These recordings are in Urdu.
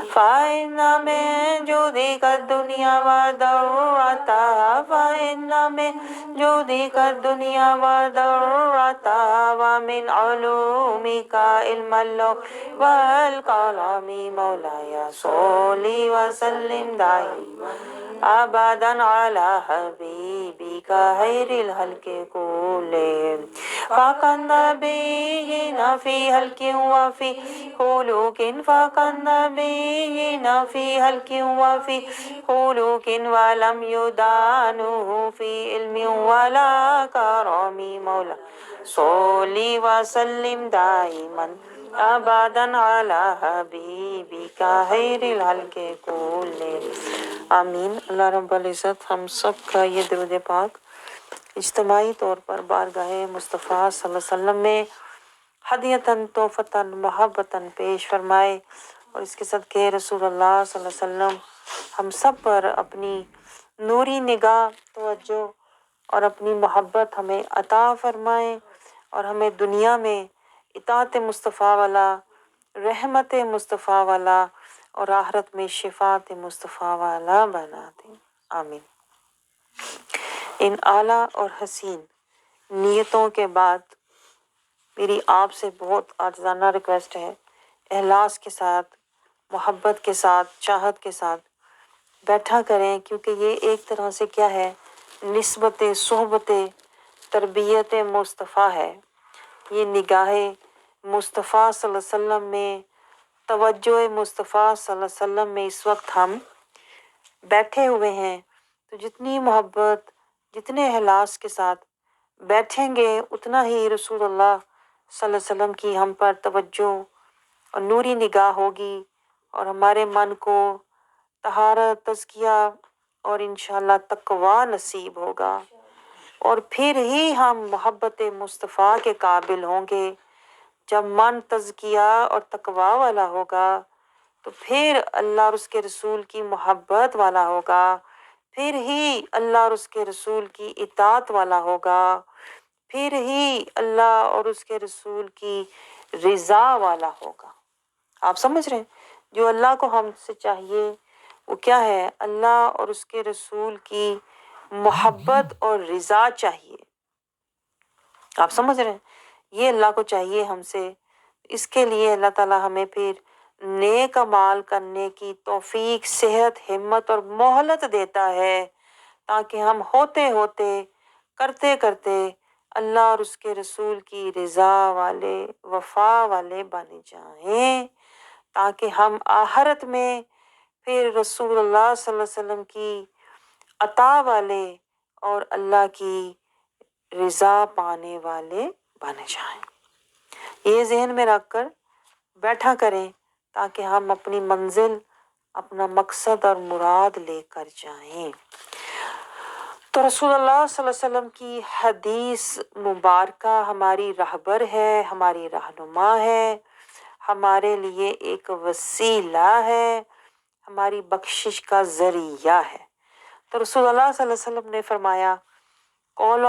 فإن من جودك الدنيا وضرتها فإن من جودك الدنيا وضرتها ومن علومك علم اللوح والقلم مولاي صل وسلم دائما أبدا على حبيبك خير الخلق كلهم فقد نبينا في هلك وفي خلوق فقد نبينا في هلك وفي خلوق ولم يدانه في علم ولا كرم مولا صل وسلم دائما ابدا على حبیبک خیر الخلق کلہم آمین۔ اللہ رب العزت ہم سب کا یہ درود پاک اجتماعی طور پر بارگاہ مصطفیٰ صلی اللہ علیہ وسلم میں ہدیتاً تحفتاً محبتاً پیش فرمائے، اور اس کے صدقے رسول اللہ صلی اللہ علیہ وسلم ہم سب پر اپنی نوری نگاہ، توجہ اور اپنی محبت ہمیں عطا فرمائے، اور ہمیں دنیا میں اطاعت مصطفیٰ والا، رحمت مصطفیٰ والا، اور آخرت میں شفاعت مصطفیٰ والا بنا دیں، آمین۔ ان اعلیٰ اور حسین نیتوں کے بعد میری آپ سے بہت عاجزانہ ریکویسٹ ہے، اخلاص کے ساتھ، محبت کے ساتھ، چاہت کے ساتھ بیٹھا کریں، کیونکہ یہ ایک طرح سے کیا ہے، نسبت صحبت تربیت مصطفیٰ ہے۔ یہ نگاہ مصطفیٰ صلی اللہ علیہ وسلم میں، توجہ مصطفیٰ صلی اللہ علیہ وسلم میں اس وقت ہم بیٹھے ہوئے ہیں، تو جتنی محبت، جتنے اخلاص کے ساتھ بیٹھیں گے اتنا ہی رسول اللہ صلی اللہ علیہ وسلم کی ہم پر توجہ اور نوری نگاہ ہوگی، اور ہمارے من کو طہارت، تزکیہ اور انشاءاللہ تقویٰ نصیب ہوگا، اور پھر ہی ہم محبت مصطفیٰ کے قابل ہوں گے۔ جب من تزکیہ اور تقویٰ والا ہوگا تو پھر اللہ اور اس کے رسول کی محبت والا ہوگا، پھر ہی اللہ اور اس کے رسول کی اطاعت والا ہوگا، پھر ہی اللہ اور اس کے رسول کی رضا والا ہوگا۔ آپ سمجھ رہے ہیں؟ جو اللہ کو ہم سے چاہیے وہ کیا ہے؟ اللہ اور اس کے رسول کی محبت اور رضا چاہیے۔ آپ سمجھ رہے ہیں؟ یہ اللہ کو چاہیے ہم سے۔ اس کے لیے اللہ تعالیٰ ہمیں پھر نیک اعمال کرنے کی توفیق، صحت، ہمت اور مہلت دیتا ہے، تاکہ ہم ہوتے ہوتے، کرتے کرتے اللہ اور اس کے رسول کی رضا والے، وفا والے بن جائیں، تاکہ ہم آخرت میں پھر رسول اللہ صلی اللہ علیہ وسلم کی عطا والے اور اللہ کی رضا پانے والے بن جائیں۔ یہ ذہن میں رکھ کر بیٹھا کریں، تاکہ ہم اپنی منزل، اپنا مقصد اور مراد لے کر جائیں۔ تو رسول اللہ صلی اللہ علیہ وسلم کی حدیث مبارکہ ہماری رہبر ہے، ہماری رہنما ہے، ہمارے لیے ایک وسیلہ ہے، ہماری بخشش کا ذریعہ ہے۔ تو رسول اللہ صلی اللہ علیہ وسلم نے فرمایا، قول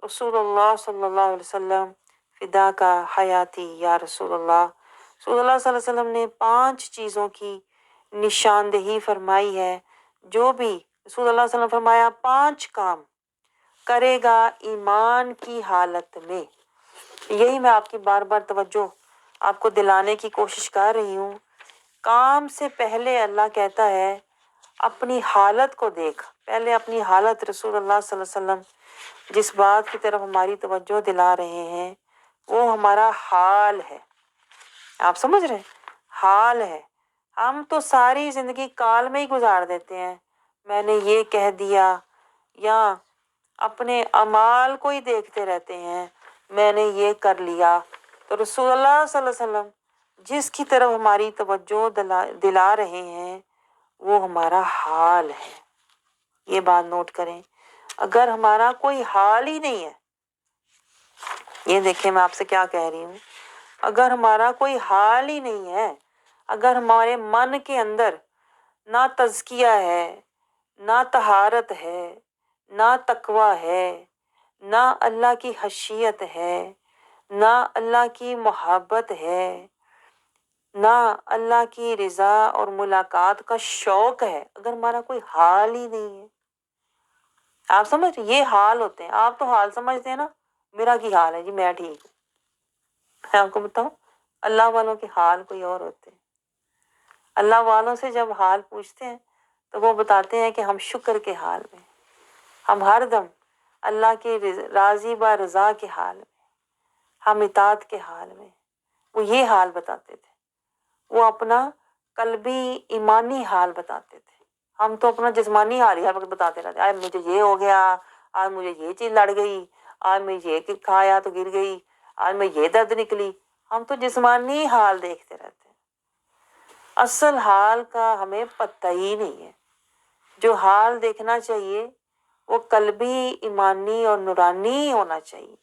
رسول اللہ صلی اللہ علیہ وسلم فدا کا حیاتی یا رسول اللہ۔ رسول اللہ صلی اللہ علیہ وسلم نے 5 چیزوں کی نشاندہی فرمائی ہے، جو بھی رسول اللہ صلی اللہ علیہ وسلم نے فرمایا 5 کام کرے گا ایمان کی حالت میں۔ یہی میں آپ کی بار بار توجہ آپ کو دلانے کی کوشش کر رہی ہوں۔ کام سے پہلے اللہ کہتا ہے اپنی حالت کو دیکھ، پہلے اپنی حالت۔ رسول اللہ صلی اللہ علیہ وسلم جس بات کی طرف ہماری توجہ دلا رہے ہیں وہ ہمارا حال ہے۔ آپ سمجھ رہے ہیں؟ حال ہے۔ ہم تو ساری زندگی کال میں ہی گزار دیتے ہیں، میں نے یہ کہہ دیا، یا اپنے اعمال کو ہی دیکھتے رہتے ہیں، میں نے یہ کر لیا۔ تو رسول اللہ صلی اللہ علیہ وسلم جس کی طرف ہماری توجہ دلا رہے ہیں وہ ہمارا حال ہے۔ یہ بات نوٹ کریں۔ اگر ہمارا کوئی حال ہی نہیں ہے، یہ دیکھیں میں آپ سے کیا کہہ رہی ہوں، اگر ہمارا کوئی حال ہی نہیں ہے، اگر ہمارے من کے اندر نہ تزکیہ ہے، نہ طہارت ہے، نہ تقویٰ ہے، نہ اللہ کی خشیت ہے، نہ اللہ کی محبت ہے، نہ اللہ کی رضا اور ملاقات کا شوق ہے اگر ہمارا کوئی حال ہی نہیں ہے. آپ سمجھ یہ حال ہوتے ہیں. آپ تو حال سمجھتے ہیں نا, میرا کی حال ہے جی, میں ٹھیک ہوں. میں آپ کو بتاؤں, اللہ والوں کے حال کوئی اور ہوتے ہیں. اللہ والوں سے جب حال پوچھتے ہیں تو وہ بتاتے ہیں کہ ہم شکر کے حال میں, ہم ہر دم اللہ کے راضی با رضا کے حال میں, ہم اطاعت کے حال میں. وہ یہ حال بتاتے تھے. وہ اپنا قلبی ایمانی حال بتاتے تھے. ہم تو اپنا جسمانی حال ہی ہر وقت بتاتے رہتے, آج مجھے یہ ہو گیا, آج مجھے یہ چیز لڑ گئی, آج میں یہ کھایا تو گر گئی, آج میں یہ درد نکلی. ہم تو جسمانی حال دیکھتے رہتے ہیں, اصل حال کا ہمیں پتہ ہی نہیں ہے. جو حال دیکھنا چاہیے وہ قلبی ایمانی اور نورانی ہونا چاہیے.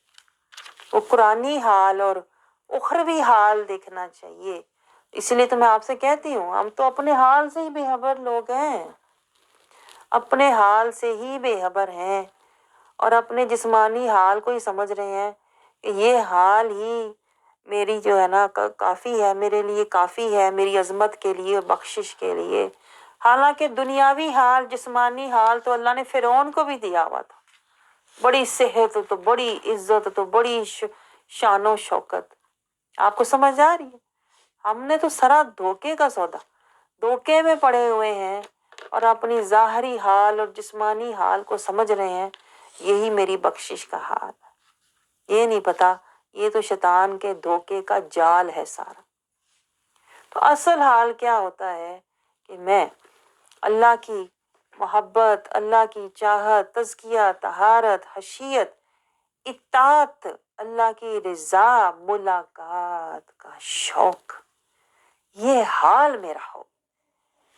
وہ قرآنی حال اور اخروی حال دیکھنا چاہیے. اس لیے تو میں آپ سے کہتی ہوں, ہم تو اپنے حال سے ہی بے خبر لوگ ہیں, اپنے حال سے ہی بے خبر ہیں, اور اپنے جسمانی حال کو ہی سمجھ رہے ہیں کہ یہ حال ہی میری جو ہے نا کافی ہے, میرے لیے کافی ہے, میری عظمت کے لیے, بخشش کے لیے. حالانکہ دنیاوی حال, جسمانی حال تو اللہ نے فرعون کو بھی دیا ہوا تھا. بڑی صحت تو بڑی عزت تو بڑی شان و شوکت. آپ کو سمجھ آ رہی ہے؟ ہم نے تو سرا دھوکے کا سودا, دھوکے میں پڑے ہوئے ہیں, اور اپنی ظاہری حال اور جسمانی حال کو سمجھ رہے ہیں یہی میری بخشش کا حال ہے. یہ نہیں پتا یہ تو شیطان کے دھوکے کا جال ہے سارا. تو اصل حال کیا ہوتا ہے کہ میں اللہ کی محبت, اللہ کی چاہت, تزکیہ, طہارت, حشیت, اطاعت, اللہ کی رضا, ملاقات کا شوق, یہ حال میرا ہو.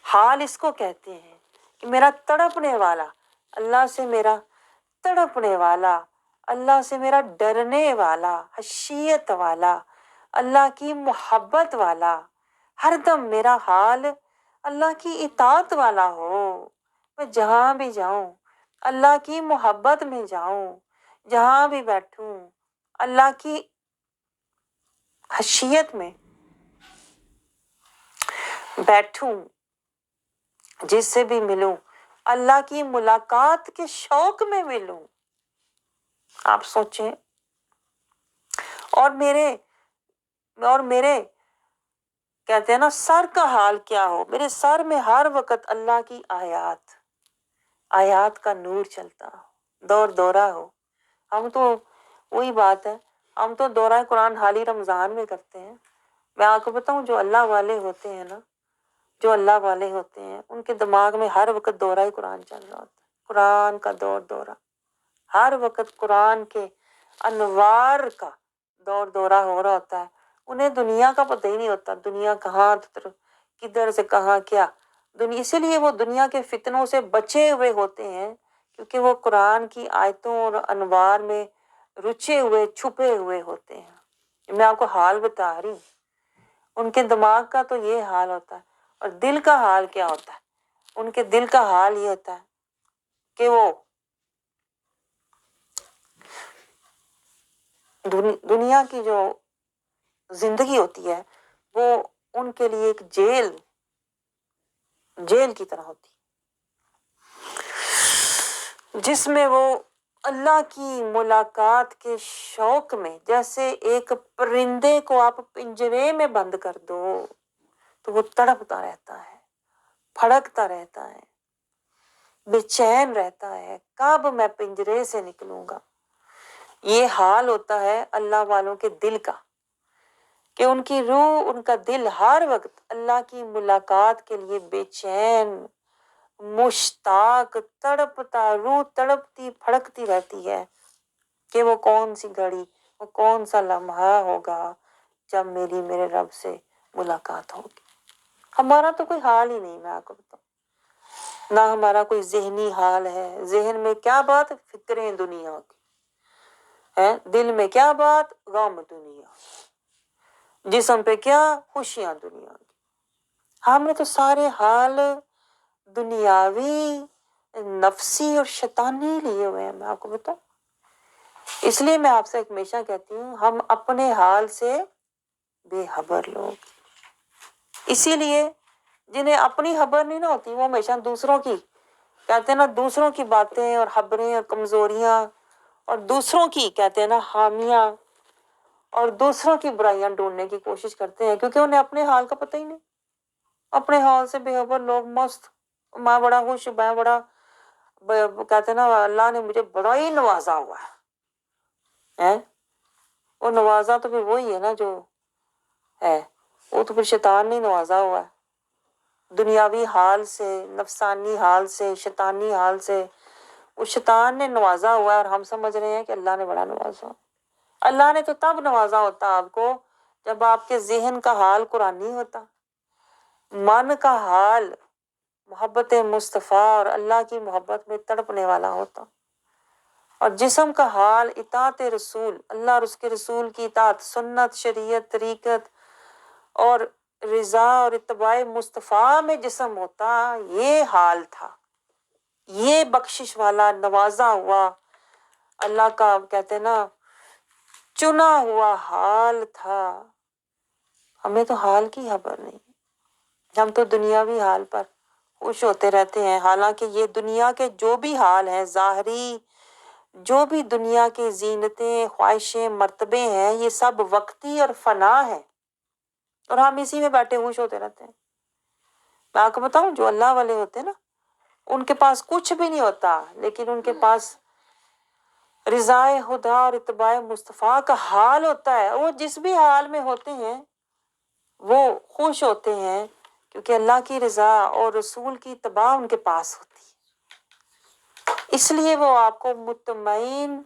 حال اس کو کہتے ہیں کہ میرا تڑپنے والا اللہ سے, میرا تڑپنے والا اللہ سے, میرا ڈرنے والا, خشیت والا, اللہ کی محبت والا, ہر دم میرا حال اللہ کی اطاعت والا ہو. میں جہاں بھی جاؤں اللہ کی محبت میں جاؤں, جہاں بھی بیٹھوں اللہ کی خشیت میں بیٹھوں, جس سے بھی ملوں اللہ کی ملاقات کے شوق میں ملوں. آپ سوچیں, اور میرے کہتے ہیں نا سر کا حال کیا ہو, میرے سر میں ہر وقت اللہ کی آیات کا نور چلتا ہو, دور دورہ ہو. ہم تو وہی بات ہے, ہم تو دورہ قرآن حالی رمضان میں کرتے ہیں. میں آپ کو بتاؤں, جو اللہ والے ہوتے ہیں نا, جو اللہ والے ہوتے ہیں ان کے دماغ میں ہر وقت دورہ قرآن چل رہا ہوتا ہے. قرآن کا دورہ, ہر وقت قرآن کے انوار کا دورہ ہو رہا ہوتا ہے. انہیں دنیا کا پتہ ہی نہیں ہوتا, دنیا کہاں کدھر سے کہاں کیا دنیا. اسی لیے وہ دنیا کے فتنوں سے بچے ہوئے ہوتے ہیں, کیونکہ وہ قرآن کی آیتوں اور انوار میں رچے ہوئے, چھپے ہوئے ہوتے ہیں. میں آپ کو حال بتا رہی ہوں, ان کے دماغ کا تو یہ حال ہوتا ہے. اور دل کا حال کیا ہوتا ہے, ان کے دل کا حال یہ ہوتا ہے کہ وہ دنیا کی جو زندگی ہوتی ہے وہ ان کے لیے ایک جیل کی طرح ہوتی ہے, جس میں وہ اللہ کی ملاقات کے شوق میں, جیسے ایک پرندے کو آپ پنجرے میں بند کر دو تو وہ تڑپتا رہتا ہے, پھڑکتا رہتا ہے, بے چین رہتا ہے, کب میں پنجرے سے نکلوں گا. یہ حال ہوتا ہے اللہ والوں کے دل کا, کہ ان کی روح, ان کا دل ہر وقت اللہ کی ملاقات کے لیے بے چین, مشتاق, تڑپتا, روح تڑپتی پھڑکتی رہتی ہے کہ وہ کون سی گھڑی, وہ کون سا لمحہ ہوگا جب میرے رب سے ملاقات ہوگی. ہمارا تو کوئی حال ہی نہیں, میں آپ کو بتاؤں, نہ ہمارا کوئی ذہنی حال ہے. ذہن میں کیا بات, فکریں دنیا کی ہے, دل میں کیا بات, غم دنیا, جسم پہ کیا, خوشیاں دنیا کی. ہم نے تو سارے حال دنیاوی, نفسی اور شیطانی لیے ہوئے ہیں, میں آپ کو بتاؤں. اس لیے میں آپ سے ہمیشہ کہتی ہوں, ہم اپنے حال سے بے خبر لوگ. اسی لیے جنہیں اپنی خبر نہیں نہ ہوتی وہ ہمیشہ دوسروں کی کہتے ہیں نا، دوسروں کی باتیں اور خبریں اور کمزوریاں اور دوسروں کی کہتے ہیں نا حامیاں اور دوسروں کی برائیاں ڈھونڈنے کی کوشش کرتے ہیں، کیونکہ انہیں اپنے حال کا پتہ ہی نہیں۔ اپنے حال سے بے خبر لوگ مست، میں بڑا خوش، میں بڑا کہتے ہیں نا اللہ نے مجھے بڑا ہی نوازا ہوا ہے۔ وہ نوازا تو پھر وہی ہے نا جو ہے، وہ تو پھر شیطان نے نوازا ہوا ہے، دنیاوی حال سے، نفسانی حال سے، شیطانی حال سے وہ شیطان نے نوازا ہوا ہے، اور ہم سمجھ رہے ہیں کہ اللہ نے بڑا نوازا۔ اللہ نے تو تب نوازا ہوتا آپ کو جب آپ کے ذہن کا حال قرآنی ہوتا، من کا حال محبت مصطفیٰ اور اللہ کی محبت میں تڑپنے والا ہوتا، اور جسم کا حال اطاعت رسول، اللہ اور اس کے رسول کی اطاعت، سنت، شریعت، طریقت اور رضا اور اتباع مصطفیٰ میں جسم ہوتا۔ یہ حال تھا، یہ بخشش والا نوازا ہوا اللہ کا کہتے ہیں نا چنا ہوا حال تھا۔ ہمیں تو حال کی خبر نہیں، ہم تو دنیاوی حال پر خوش ہوتے رہتے ہیں، حالانکہ یہ دنیا کے جو بھی حال ہیں ظاہری، جو بھی دنیا کی زینتیں، خواہشیں، مرتبے ہیں، یہ سب وقتی اور فنا ہے، اور ہم اسی میں بیٹھے خوش ہوتے رہتے ہیں۔ میں آپ کو بتاؤں جو اللہ والے ہوتے ہیں نا، ان کے پاس کچھ بھی نہیں ہوتا، لیکن ان کے پاس رضا خدا اور اتباع مصطفیٰ کا حال ہوتا ہے۔ وہ جس بھی حال میں ہوتے ہیں وہ خوش ہوتے ہیں، کیونکہ اللہ کی رضا اور رسول کی اتباع ان کے پاس ہوتی ہے، اس لیے وہ آپ کو مطمئن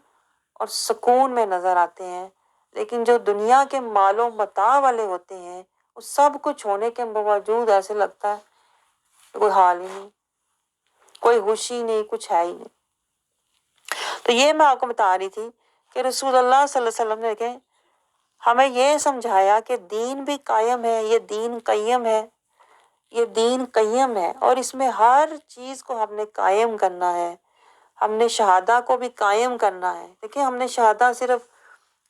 اور سکون میں نظر آتے ہیں۔ لیکن جو دنیا کے مال و متاع والے ہوتے ہیں، وہ سب کچھ ہونے کے باوجود ایسے لگتا ہے کہ کوئی حال ہی نہیں، کوئی خوشی نہیں، کچھ ہے ہی نہیں۔ تو یہ میں آپ کو بتا رہی تھی کہ رسول اللہ صلی اللہ علیہ وسلم نے کہ ہمیں یہ سمجھایا کہ دین بھی قائم ہے، یہ دین قیم ہے، یہ دین قیم ہے، اور اس میں ہر چیز کو ہم نے قائم کرنا ہے۔ ہم نے شہادہ کو بھی قائم کرنا ہے۔ دیکھیں ہم نے شہادہ صرف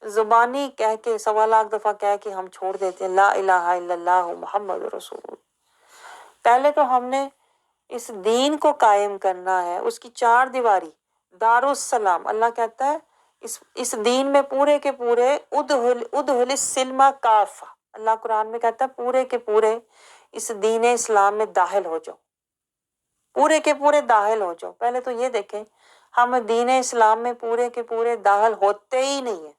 زبانی کہہ کے 1.25 دفعہ کہہ کے ہم چھوڑ دیتے ہیں، لا الہ الا اللہ محمد رسول اللہ۔ پہلے تو ہم نے اس دین کو قائم کرنا ہے، اس کی 4 دیواری، دار السلام۔ اللہ کہتا ہے اس دین میں پورے کے پورے ادخل السلم کافہ، اللہ قرآن میں کہتا ہے پورے کے پورے اس دین اسلام میں داخل ہو جاؤ، پورے کے پورے داخل ہو جاؤ۔ پہلے تو یہ دیکھیں ہم دین اسلام میں پورے کے پورے داخل ہوتے ہی نہیں ہیں،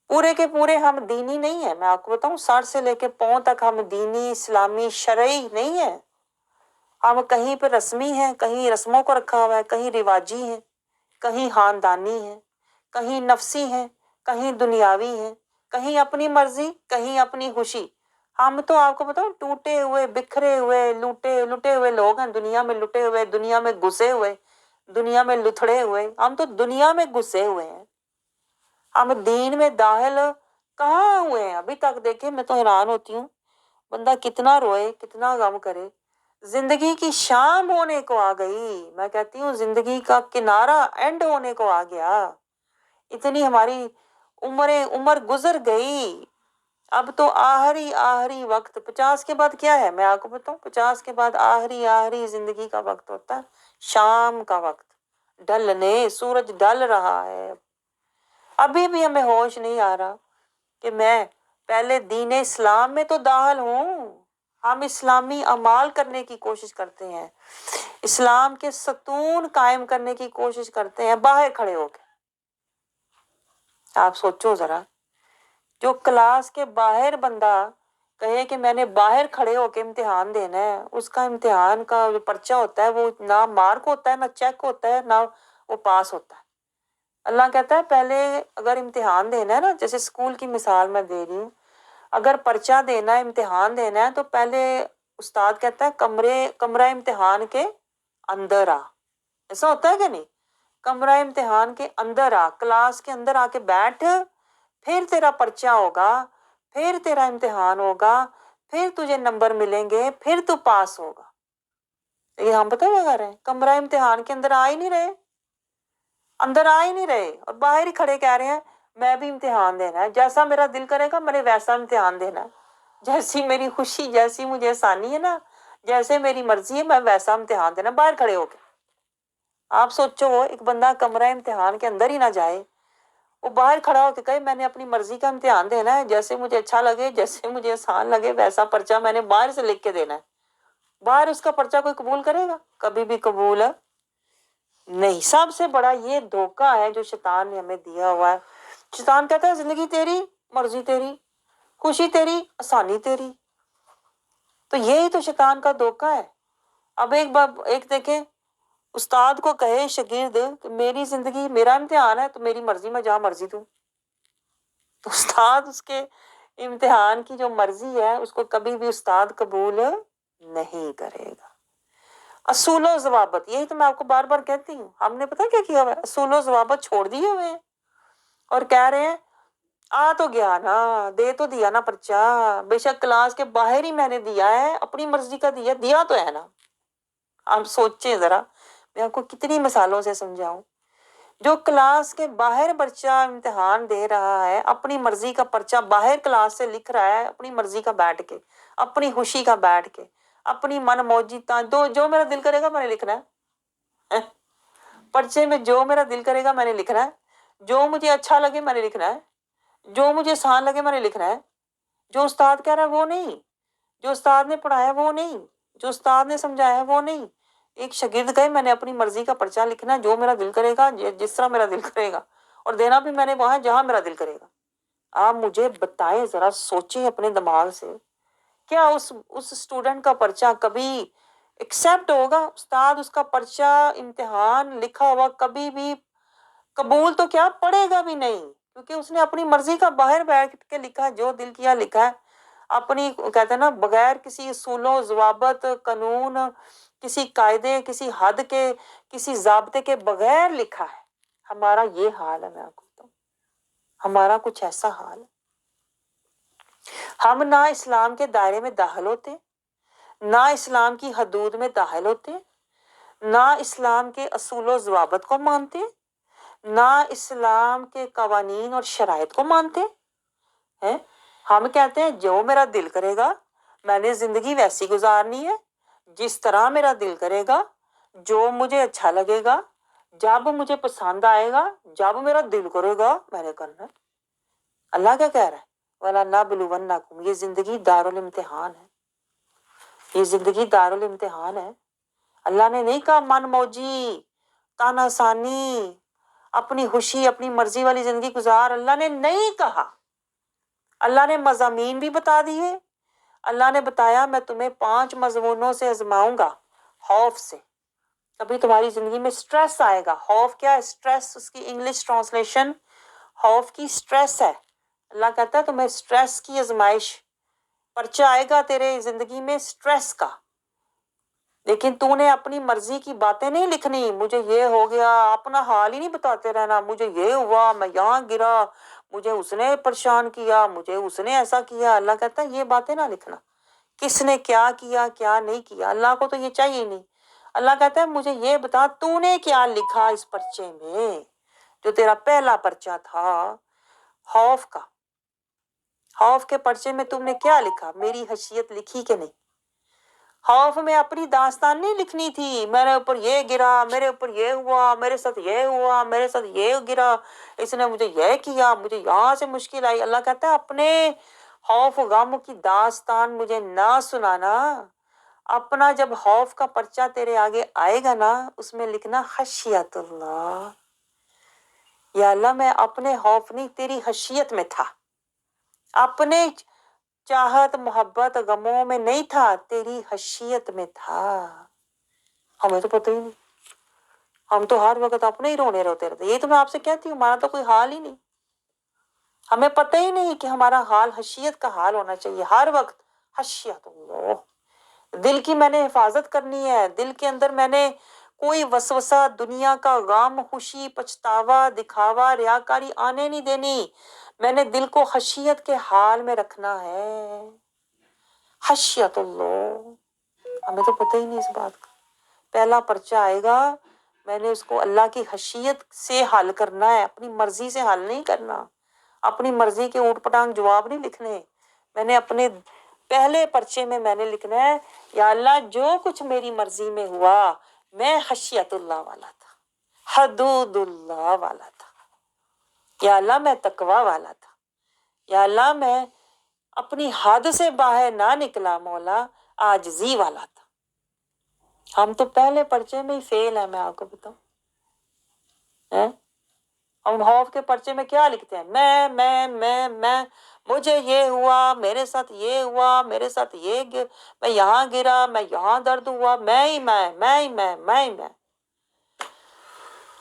پورے کے پورے ہم دینی نہیں ہیں۔ میں آپ کو بتاؤں سر سے لے کے پاؤں تک ہم دینی، اسلامی، شرعی نہیں ہیں۔ ہم کہیں پہ رسمی ہیں، کہیں رسموں کو رکھا ہوا ہے، کہیں رواجی ہیں، کہیں خاندانی ہیں، کہیں نفسی ہیں، کہیں دنیاوی ہیں، کہیں اپنی مرضی، کہیں اپنی خوشی۔ ہم تو آپ کو بتاؤں ٹوٹے ہوئے، بکھرے ہوئے، لٹے ہوئے لوگ ہیں، دنیا میں لٹے ہوئے، دنیا میں گھسے ہوئے، دنیا میں لتھڑے ہوئے، ہم تو دنیا میں گھسے ہوئے ہیں۔ ہم دین میں داخل کہاں ہوئے ہیں ابھی تک؟ دیکھیں میں تو حیران ہوتی ہوں، بندہ کتنا روئے، کتنا غم کرے، زندگی کی شام ہونے کو آ گئی۔ میں کہتی ہوں زندگی کا کنارہ اینڈ ہونے کو آ گیا، اتنی ہماری عمر گزر گئی، اب تو آخری وقت 50 کے بعد کیا ہے میں آپ کو بتاؤں، 50 کے بعد آخری زندگی کا وقت ہوتا ہے شام کا وقت، ڈھلنے، سورج ڈھل رہا ہے۔ ابھی بھی ہمیں ہوش نہیں آ رہا کہ میں پہلے دین اسلام میں تو داخل ہوں۔ ہم اسلامی اعمال کرنے کی کوشش کرتے ہیں، اسلام کے ستون قائم کرنے کی کوشش کرتے ہیں باہر کھڑے ہو کے۔ آپ سوچو ذرا، جو کلاس کے باہر بندہ کہے کہ میں نے باہر کھڑے ہو کے امتحان دینا ہے، اس کا امتحان کا جو پرچہ ہوتا ہے وہ نہ مارک ہوتا ہے، نہ چیک ہوتا ہے، نہ وہ پاس ہوتا ہے۔ اللہ کہتا ہے پہلے اگر امتحان دینا ہے نا، جیسے اسکول کی مثال میں دے رہی ہوں، اگر پرچہ دینا ہے، امتحان دینا ہے، تو پہلے استاد کہتا ہے کمرہ امتحان کے اندر آ۔ ایسا ہوتا ہے کہ نہیں؟ کمرہ امتحان کے اندر آ، کلاس کے اندر آ کے بیٹھ، پھر تیرا پرچہ ہوگا، پھر تیرا امتحان ہوگا، پھر تجھے نمبر ملیں گے، پھر تو پاس ہوگا۔ لیکن ہم پتہ کیا کر رہے ہیں؟ کمرہ امتحان کے اندر آ ہی نہیں رہے، اندر آ ہی نہیں رہے، اور باہر ہی کھڑے کہہ رہے ہیں میں بھی امتحان دینا ہے، جیسا میرا دل کرے گا میں نے ویسا امتحان دینا ہے۔ جیسی میری خوشی، جیسی مجھے آسانی ہے نا، جیسے میری مرضی ہے میں ویسا امتحان دینا، باہر کھڑے ہو کے۔ آپ سوچو ایک بندہ کمرہ امتحان کے اندر ہی نہ جائے، وہ باہر کھڑا ہو کے کہے میں نے اپنی مرضی کا امتحان دینا ہے، جیسے مجھے اچھا لگے، جیسے مجھے آسان لگے ویسا پرچہ میں نے باہر سے لکھ کے دینا ہے۔ باہر اس کا پرچہ کوئی قبول کرے گا؟ کبھی بھی قبول نہیں۔ سب سے بڑا یہ دھوکہ ہے جو شیطان نے ہمیں دیا ہوا ہے۔ شیطان کہتا ہے زندگی تیری، مرضی تیری، خوشی تیری، آسانی تیری۔ تو یہی تو شیطان کا دھوکہ ہے۔ اب ایک دیکھیں، استاد کو کہے شاگرد کہ میری زندگی میرا امتحان ہے تو میری مرضی میں جہاں مرضی دوں، تو استاد اس کے امتحان کی جو مرضی ہے اس کو کبھی بھی استاد قبول نہیں کرے گا۔ اصول و ضوابط، یہی تو میں آپ کو بار بار کہتی ہوں، ہم نے پتہ کیا کیا ہوا ہے؟ اصول و ضوابط چھوڑ دیے ہوئے ہیں اور کہہ رہے ہیں آ تو گیا نا، دے تو دیا نا پرچہ، بے شک کلاس کے باہر ہی میں نے دیا ہے، اپنی مرضی کا دیا تو ہے نا۔ آپ سوچیں ذرا، میں آپ کو کتنی مثالوں سے سمجھاؤں۔ جو کلاس کے باہر پرچہ امتحان دے رہا ہے، اپنی مرضی کا پرچہ باہر کلاس سے لکھ رہا ہے، اپنی مرضی کا بیٹھ کے، اپنی خوشی کا بیٹھ کے، اپنی من موجی جو میرا دل کرے گا میں نے لکھنا ہے۔ پرچے میں جو میرا دل کرے گا میں نے لکھنا ہے، جو مجھے اچھا لگے میں نے لکھنا ہے، جو مجھے آسان لگے میں نے لکھنا ہے، جو استاد کہہ رہا ہے وہ نہیں، جو استاد نے پڑھایا وہ نہیں، جو استاد نے سمجھایا وہ نہیں۔ ایک شاگرد کہے میں نے اپنی مرضی کا پرچہ لکھنا، جو میرا دل کرے گا، جس طرح میرا دل کرے گا، اور دینا بھی میں نے وہاں جہاں میرا دل کرے گا۔ آپ مجھے بتائیں، ذرا سوچیں اپنے دماغ سے، کیا اس اسٹوڈنٹ کا پرچہ کبھی ایکسیپٹ ہوگا؟ استاد اس کا پرچہ امتحان لکھا ہوا کبھی بھی قبول تو کیا پڑھے گا بھی نہیں، کیونکہ اس نے اپنی مرضی کا باہر بیٹھ کے لکھا، جو دل کیا لکھا ہے، اپنی کہتے ہیں نا بغیر کسی اصولوں ضوابط قانون، کسی قاعدے، کسی حد کے، کسی ضابطے کے بغیر لکھا ہے۔ ہمارا یہ حال ہے، میں آپ کو بتاؤں، ہمارا کچھ ایسا حال ہے۔ ہم نہ اسلام کے دائرے میں داخل ہوتے، نہ اسلام کی حدود میں داخل ہوتے، نہ اسلام کے اصول و ضوابط کو مانتے، نہ اسلام کے قوانین اور شرائط کو مانتے ہیں۔ ہم کہتے ہیں جو میرا دل کرے گا، میں نے زندگی ویسی گزارنی ہے جس طرح میرا دل کرے گا، جو مجھے اچھا لگے گا، جب مجھے پسند آئے گا، جب میرا دل کرے گا میں نے کرنا ہے۔ اللہ کیا کہہ رہا ہے؟ وَلَنَبْلُوَنَّكُمْ، یہ زندگی دارالامتحان ہے، یہ زندگی دارالامتحان ہے۔ اللہ نے نہیں کہا من موجی، تن آسانی، اپنی خوشی اپنی مرضی والی زندگی گزار، اللہ نے نہیں کہا۔ اللہ نے مضامین بھی بتا دیے۔ اللہ نے بتایا میں تمہیں 5 مضمونوں سے آزماؤں گا، خوف سے۔ کبھی تمہاری زندگی میں سٹریس آئے گا۔ خوف کیا ہے؟ سٹریس، اس کی انگلش ٹرانسلیشن خوف کی سٹریس ہے۔ اللہ کہتا ہے تمہیں سٹریس کی آزمائش، پرچہ آئے گا تیرے زندگی میں سٹریس کا، لیکن تو نے اپنی مرضی کی باتیں نہیں لکھنی، مجھے یہ ہو گیا، اپنا حال ہی نہیں بتاتے رہنا، مجھے یہ ہوا، میں یہاں گرا، مجھے اس نے پریشان کیا، مجھے اس نے ایسا کیا۔ اللہ کہتا ہے یہ باتیں نہ لکھنا، کس نے کیا کیا کیا نہیں کیا، اللہ کو تو یہ چاہیے ہی نہیں۔ اللہ کہتا ہے مجھے یہ بتا تو نے کیا لکھا اس پرچے میں، جو تیرا پہلا پرچہ تھا خوف کا، خوف کے پرچے میں تم نے کیا لکھا؟ میری حیثیت لکھی کہ نہیں؟ خوف میں اپنی داستان نہیں لکھنی تھی، میرے اوپر یہ گرا، میرے اوپر یہ ہوا، میرے ساتھ یہ ہوا، میرے ساتھ یہ گرا، اس نے مجھے یہ کیا، مجھے یہاں سے مشکل آئی۔ اللہ کہتا ہے اپنے خوف غم کی داستان مجھے نہ سنانا، اپنا جب خوف کا پرچہ تیرے آگے آئے گا نا، اس میں لکھنا خشیت اللہ، یا اللہ میں اپنے خوف نہیں تیری خشیت میں تھا، اپنے چاہت محبت غموں میں نہیں تھا، تیری خشیت میں تھا۔ ہمیں تو پتہ ہی نہیں، ہم تو ہر وقت اپنے ہی رونے روتے رہتے۔ یہ تو میں آپ سے کہتی ہوں ہمارا تو کوئی حال ہی نہیں، ہمیں پتہ ہی نہیں کہ ہمارا حال خشیت کا حال ہونا چاہیے، ہر وقت خشیت اللہ۔ دل کی میں نے حفاظت کرنی ہے، دل کے اندر میں نے کوئی وسوسہ، دنیا کا غم، خوشی، پچھتاوا، دکھاوا، ریاکاری آنے نہیں دینی، میں نے دل کو خشیت کے حال میں رکھنا ہے۔ خشیت اللہ، ہمیں تو پتہ ہی نہیں اس بات کا۔ پہلا پرچہ آئے گا، میں نے اس کو اللہ کی خشیت سے حل کرنا ہے، اپنی مرضی سے حل نہیں کرنا، اپنی مرضی کے اوٹ پٹانگ جواب نہیں لکھنے، میں نے اپنے پہلے پرچے میں میں نے لکھنا ہے یا اللہ جو کچھ میری مرضی میں ہوا میں خشیت اللہ والا تھا، حدود اللہ والا تھا، یا اللہ میں تقوی والا تھا، یا اللہ میں اپنی حد سے باہر نہ نکلا، مولا عاجزی والا تھا۔ ہم تو پہلے پرچے میں ہی فیل ہیں، میں آپ کو بتاؤں۔ ہم خوف کے پرچے میں کیا لکھتے ہیں؟ میں مجھے یہ ہوا، میرے ساتھ یہ ہوا، میرے ساتھ میں یہاں گرا، میں یہاں درد ہوا، میں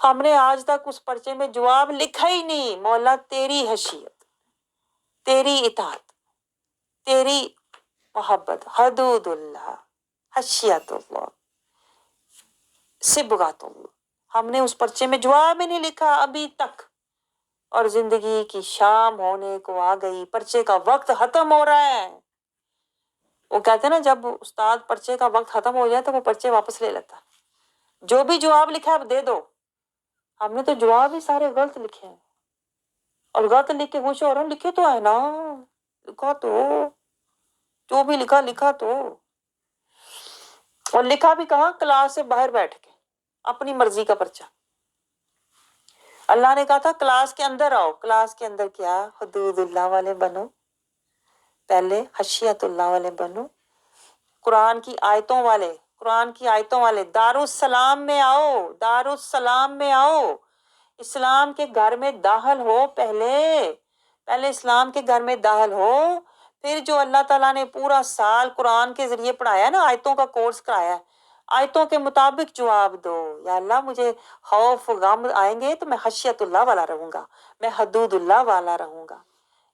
ہم نے آج تک اس پرچے میں جواب لکھا ہی نہیں۔ مولا تیری حیثیت، تیری اطاعت، تیری محبت، حدود اللہ، خشیت اللہ، صبغات اللہ، ہم نے اس پرچے میں جواب ہی نہیں لکھا ابھی تک۔ اور زندگی کی شام ہونے کو آ گئی، پرچے کا وقت ختم ہو رہا ہے۔ وہ کہتے ہیں نا جب استاد پرچے کا وقت ختم ہو جائے تو وہ پرچے واپس لے لیتا، جو بھی جواب لکھا ہے اب دے دو۔ ہم نے تو جواب ہی سارے غلط لکھے ہیں، اور غلط لکھ کے خوش ہو رہے ہیں، لکھے تو ہے نا، لکھا تو، جو بھی لکھا تو، اور لکھا بھی کہاں؟ کلاس سے باہر بیٹھ کے اپنی مرضی کا پرچہ۔ اللہ نے کہا تھا کلاس کے اندر آؤ، کلاس کے اندر کیا؟ حدود اللہ والے بنو، پہلے خشیت اللہ والے بنو، قرآن کی آیتوں والے دارالسلام میں آؤ، دارالسلام میں آؤ، اسلام کے گھر میں داخل ہو، پہلے اسلام کے گھر میں داخل ہو، پھر جو اللہ تعالیٰ نے پورا سال قرآن کے ذریعے پڑھایا نا، آیتوں کا کورس کرایا، آیتوں کے مطابق جواب دو۔ یا اللہ مجھے خوف غم آئیں گے تو میں خشیت اللہ والا رہوں گا، میں حدود اللہ والا رہوں گا،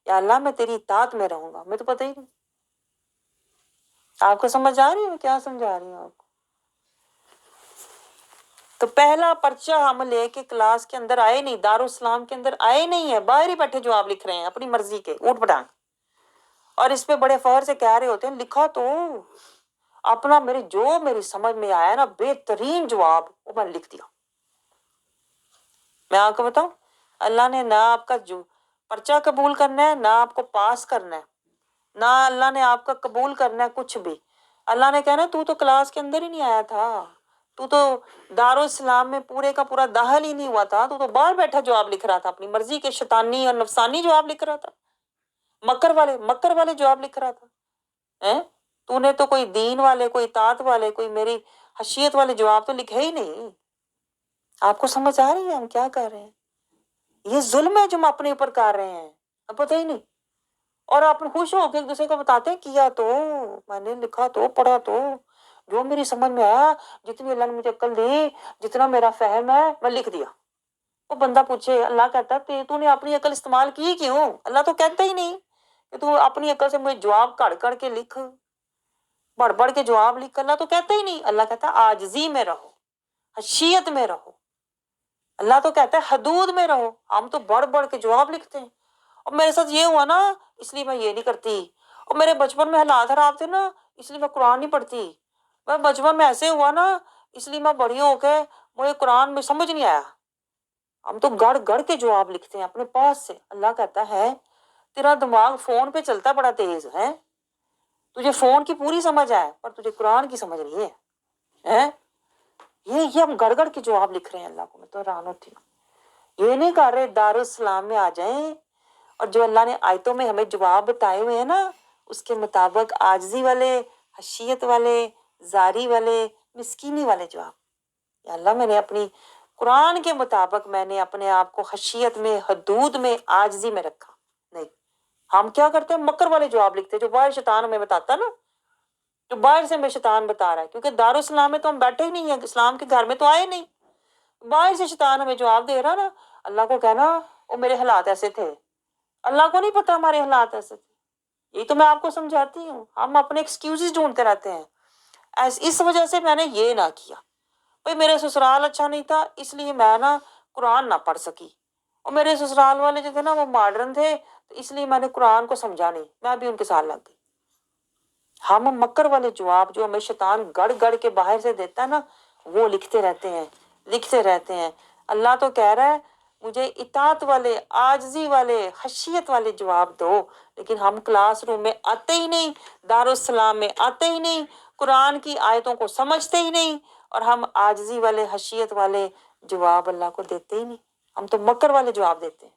یا اللہ میں تیری اطاعت میں رہوں گا۔ میں تو پتہ ہی نہیں، آپ کو سمجھ آ رہی ہے کیا سمجھا رہی ہوں آپ کو؟ تو پہلا پرچہ ہم لے کے کلاس کے اندر آئے نہیں، دارالاسلام کے اندر آئے نہیں ہیں، باہر ہی بیٹھے جواب لکھ رہے ہیں اپنی مرضی کے اوٹ پٹانگ، اور اس پہ بڑے فخر سے کہہ رہے ہوتے ہیں لکھا تو اپنا، میری سمجھ میں آیا نا بہترین جواب وہ میں نے لکھ دیا۔ میں آپ کو بتاؤں، اللہ نے نہ آپ کا جو پرچہ قبول کرنا ہے، نہ آپ کو پاس کرنا ہے، نہ اللہ نے آپ کا قبول کرنا ہے کچھ بھی۔ اللہ نے کہنا تو کلاس کے اندر ہی نہیں آیا تھا، تو دارالاسلام میں پورے کا پورا داخل ہی نہیں ہوا تھا، تو باہر بیٹھا جواب لکھ رہا تھا، اپنی مرضی کے شیطانی اور نفسانی جواب لکھ رہا تھا، مکر والے جواب لکھ رہا تھا۔ تو نے تو کوئی دین والے، کوئی اطاعت والے، کوئی میری خشیت والے جواب تو لکھے ہی نہیں۔ آپ کو سمجھ آ رہی ہے ہم کیا کر رہے ہیں؟ یہ ظلم ہے جو ہم اپنے اوپر کر رہے ہیں، اب پتہ ہی نہیں، اور آپ خوش ہو کے ایک دوسرے کو بتاتے ہیں کیا تو میں نے، لکھا تو، پڑھا تو، جو میری سمجھ میں آیا، جتنی اللہ نے مجھے عقل دی، جتنا میرا فہم ہے میں لکھ دیا۔ وہ بندہ پوچھے، اللہ کہتا ہے تو نے اپنی عقل استعمال کی کیوں؟ اللہ تو کہتا ہی نہیں کہ تو اپنی عقل سے مجھے جواب کڑ کے لکھ، بڑھ کے جواب لکھ، اللہ تو کہتا ہی نہیں۔ اللہ کہتا ہے عاجزی میں رہو، خشیت میں رہو، اللہ تو کہتا ہے حدود میں رہو۔ ہم تو بڑھ کے جواب لکھتے ہیں، اور میرے ساتھ یہ ہوا نا اس لیے میں یہ نہیں کرتی، اور میرے بچپن میں حالات خراب تھے نا اس لیے میں قرآن نہیں پڑھتی، میں بچپن میں ایسے ہوا نا اس لیے میں بڑی ہو کے مجھے قرآن میں سمجھ نہیں آیا۔ ہم تو گڑ کے جواب لکھتے ہیں اپنے پاس سے۔ اللہ کہتا ہے تیرا دماغ فون پہ چلتا بڑا تیز ہے، تجھے فون کی پوری سمجھ آئے پر تجھے قرآن کی سمجھ نہیں ہے۔ یہ ہم گڑ کے جواب لکھ رہے ہیں اللہ کو، میں تو حیران ہوتی ہوں۔ یہ نہیں کر رہے دارالاسلام میں آ جائیں، اور جو اللہ نے آیتوں میں ہمیں جواب بتائے ہوئے ہیں نا اس کے مطابق عاجزی والے، خشیت والے، زاری والے، مسکینی والے جواب۔ یا اللہ میں نے اپنی قرآن کے مطابق میں نے اپنے آپ کو خشیت میں، حدود میں، عاجزی میں رکھا۔ نہیں، ہم کیا کرتے ہیں؟ مکر والے جواب لکھتے ہیں جو باہر شیطان ہمیں بتاتا نا، جو باہر سے ہمیں شیطان بتا رہا ہے، کیونکہ دارالاسلام میں تو ہم بیٹھے ہی نہیں ہیں، اسلام کے گھر میں تو آئے نہیں، باہر سے شیطان ہمیں جواب دے رہا نا۔ اللہ کو کہنا وہ میرے حالات ایسے تھے، اللہ کو نہیں پتا ہمارے حالات ایسے تھے۔ یہی تو میں آپ کو سمجھاتی ہوں، ہم اپنے ایکسکیوزز ڈھونڈتے رہتے ہیں، اس وجہ سے میں نے یہ نہ کیا، بھئی میرے سسرال اچھا نہیں تھا اس لیے میں نا قرآن نہ پڑھ سکی، اور میرے سسرال والے جو تھے نا وہ ماڈرن تھے تو اس لیے میں نے قرآن کو سمجھا نہیں، میں بھی ان کے ساتھ لگ گئی۔ ہم مکر والے جواب جو ہمیں شیطان گڑ کے باہر سے دیتا ہے نا وہ لکھتے رہتے ہیں۔ اللہ تو کہہ رہا ہے مجھے اطاعت والے، عاجزی والے، خشیت والے جواب دو۔ لیکن ہم کلاس روم میں آتے ہی نہیں، دارالسلام میں آتے ہی نہیں، قرآن کی آیتوں کو سمجھتے ہی نہیں، اور ہم عاجزی والے، خشیت والے جواب اللہ کو دیتے ہی نہیں، ہم تو مکر والے جواب دیتے ہیں۔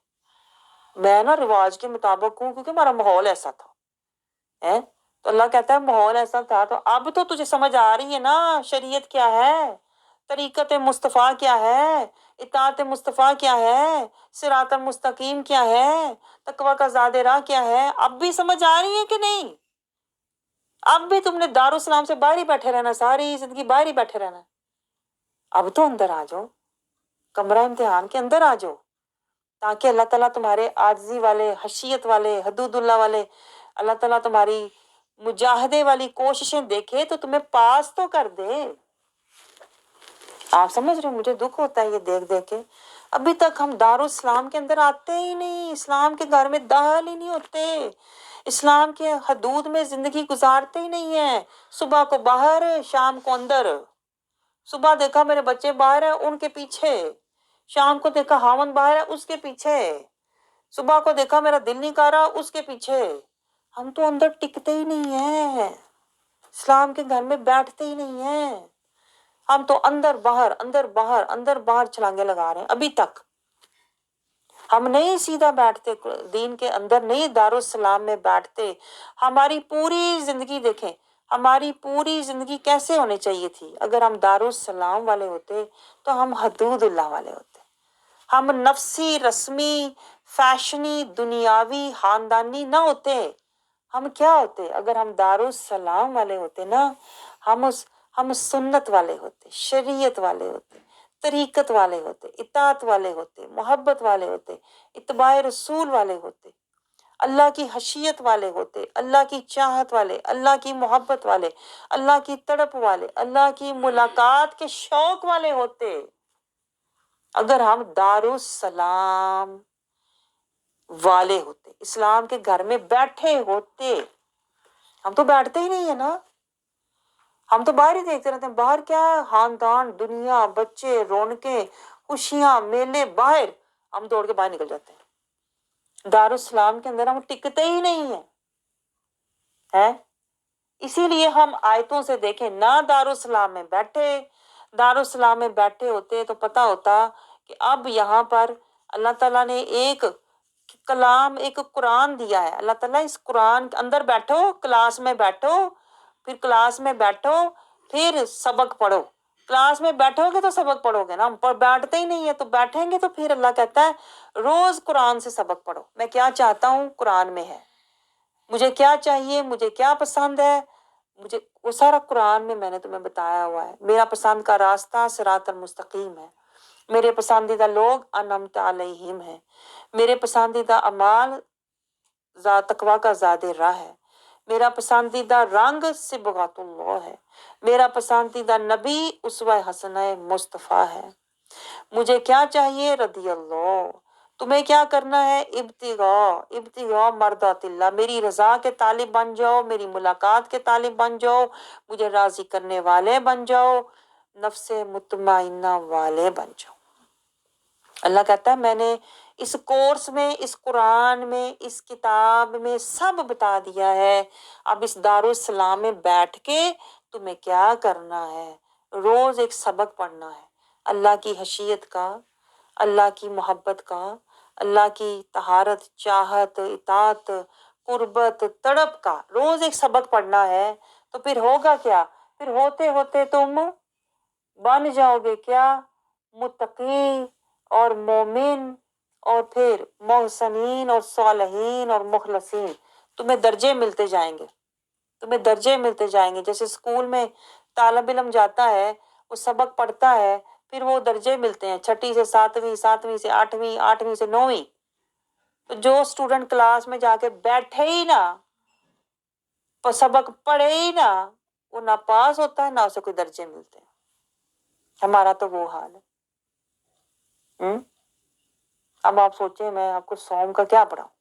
میں نا رواج کے مطابق ہوں کیونکہ ہمارا ماحول ایسا تھا ہے، تو اللہ کہتا ہے ماحول ایسا تھا تو اب تو تجھے سمجھ آ رہی ہے نا شریعت کیا ہے، طریقت مصطفیٰ کیا ہے، اطاعت مصطفیٰ کیا ہے، صراط المستقیم کیا ہے، تقوی کا زاد راہ کیا ہے، اب بھی سمجھ آ رہی ہے کہ نہیں؟ اب بھی تم نے دارالسلام سے باہر ہی بیٹھے رہنا، ساری زندگی باہر ہی بیٹھے رہنا؟ اب تو اندر آ جاؤ، کمرہ امتحان کے اندر آ جاؤ، تاکہ اللہ تعالیٰ تمہارے عاجزی والے، خشیت والے، حدود اللہ والے، اللہ تعالیٰ تمہاری مجاہدے والی کوششیں دیکھے تو تمہیں پاس تو کر دے۔ آپ سمجھ رہے ہو؟ مجھے دکھ ہوتا ہے یہ دیکھ دیکھ کے، ابھی تک ہم دارالاسلام کے اندر آتے ہی نہیں، اسلام کے گھر میں داخل ہی نہیں ہوتے، اسلام کے حدود میں زندگی گزارتے ہی نہیں ہیں۔ صبح کو باہر، شام کو اندر، صبح دیکھا میرے بچے باہر ہیں ان کے پیچھے، شام کو دیکھا ہاون باہر ہے اس کے پیچھے، صبح کو دیکھا میرا دل نہیں کر رہا اس کے پیچھے۔ ہم تو اندر ٹکتے ہی نہیں ہیں، اسلام کے گھر میں بیٹھتے ہی نہیں ہیں، ہم تو اندر باہر، اندر باہر، اندر باہر چھلانگے لگا رہے ہیں۔ ابھی تک ہم نہیں سیدھا بیٹھتے، دین کے اندر نہیں دارالسلام میں بیٹھتے۔ ہماری پوری زندگی دیکھیں، ہماری پوری زندگی کیسے ہونی چاہیے تھی؟ اگر ہم دارالسلام والے ہوتے تو ہم حدود اللہ والے ہوتے، ہم نفسی، رسمی، فیشنی، دنیاوی، خاندانی نہ ہوتے۔ ہم کیا ہوتے؟ اگر ہم دارالسلام والے ہوتے نا، ہم سنت والے ہوتے، شریعت والے ہوتے، طریقت والے ہوتے، اطاعت والے ہوتے، محبت والے ہوتے، اتباع رسول والے ہوتے، اللہ کی خشیت والے ہوتے، اللہ کی چاہت والے، اللہ کی محبت والے، اللہ کی تڑپ والے، اللہ کی ملاقات کے شوق والے ہوتے۔ اگر ہم دارالسلام والے ہوتے، اسلام کے گھر میں بیٹھے ہوتے، ہم تو بیٹھتے ہی نہیں ہے نا، ہم تو باہر ہی دیکھتے رہتے ہیں۔ باہر کیا ہے؟ خاندان، دنیا، بچے، رونقیں، خوشیاں، میلے، باہر ہم دوڑ کے باہر نکل جاتے ہیں۔ دارالسلام کے اندر ہم ٹکتے ہی نہیں ہیں۔ اسی لیے ہم آیتوں سے دیکھیں، نہ دارالسلام میں بیٹھے، دارالسلام میں بیٹھے ہوتے تو پتہ ہوتا کہ اب یہاں پر اللہ تعالیٰ نے ایک کلام، ایک قرآن دیا ہے۔ اللہ تعالیٰ اس قرآن کے اندر بیٹھو، کلاس میں بیٹھو، پھر کلاس میں بیٹھو، پھر سبق پڑھو۔ کلاس میں بیٹھو گے تو سبق پڑھو گے نا، ہم پر بیٹھتے ہی نہیں ہے تو بیٹھیں گے تو پھر اللہ کہتا ہے روز قرآن سے سبق پڑھو۔ میں کیا چاہتا ہوں قرآن میں ہے، مجھے کیا چاہیے، مجھے کیا پسند ہے، مجھے وہ سارا قرآن میں نے تمہیں بتایا ہوا ہے۔ میرا پسند کا راستہ صراط المستقیم ہے، میرے پسندیدہ لوگ انعمت علیہم ہیں، میرے پسندیدہ اعمال تقویٰ کا زاد راہ ہے، میرا پسندیدہ رنگ صبغۃ اللہ ہے، میرا پسندیدہ نبی اسوہ حسنہ مصطفیٰ ہے۔ مجھے کیا چاہیے؟ رضی اللہ۔ تمہیں کیا کرنا ہے؟ ابتغاء مرضات اللہ، میری رضا کے طالب بن جاؤ، میری ملاقات کے طالب بن جاؤ، مجھے راضی کرنے والے بن جاؤ، نفس مطمئنہ والے بن جاؤ۔ اللہ کہتا ہے میں نے اس کورس میں، اس قرآن میں، اس کتاب میں سب بتا دیا ہے، اب اس دارالسلام میں بیٹھ کے تمہیں کیا کرنا ہے؟ روز ایک سبق پڑھنا ہے، اللہ کی خشیت کا، اللہ کی محبت کا، اللہ کی طہارت، چاہت، اطاعت، قربت، تڑپ کا، روز ایک سبق پڑھنا ہے۔ تو پھر ہوگا کیا؟ پھر ہوتے ہوتے تم بن جاؤ گے کیا؟ متقی اور مومن، اور پھر محسنین اور صالحین اور مخلصین۔ تمہیں درجے ملتے جائیں گے، تمہیں درجے ملتے جائیں گے۔ جیسے اسکول میں طالب علم جاتا ہے، وہ سبق پڑھتا ہے، پھر وہ درجے ملتے ہیں، 6 سے 7ویں، 7ویں سے 8ویں، 8ویں سے 9ویں۔ تو جو اسٹوڈنٹ کلاس میں جا کے بیٹھے ہی نا، سبق پڑھے ہی نا، وہ نہ پاس ہوتا ہے نہ اسے کوئی درجے ملتے ہیں۔ ہمارا تو وہ حال ہے۔ اب آپ سوچیں میں آپ کو صوم کا کیا پڑھاؤں؟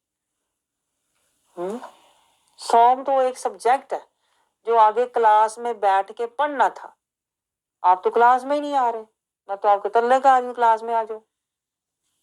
صوم تو ایک سبجیکٹ ہے جو آگے کلاس میں بیٹھ کے پڑھنا تھا، آپ تو کلاس میں ہی نہیں آ رہے، میں تو آپ کو تلے کا آ رہی ہوں کلاس میں آ جاؤ۔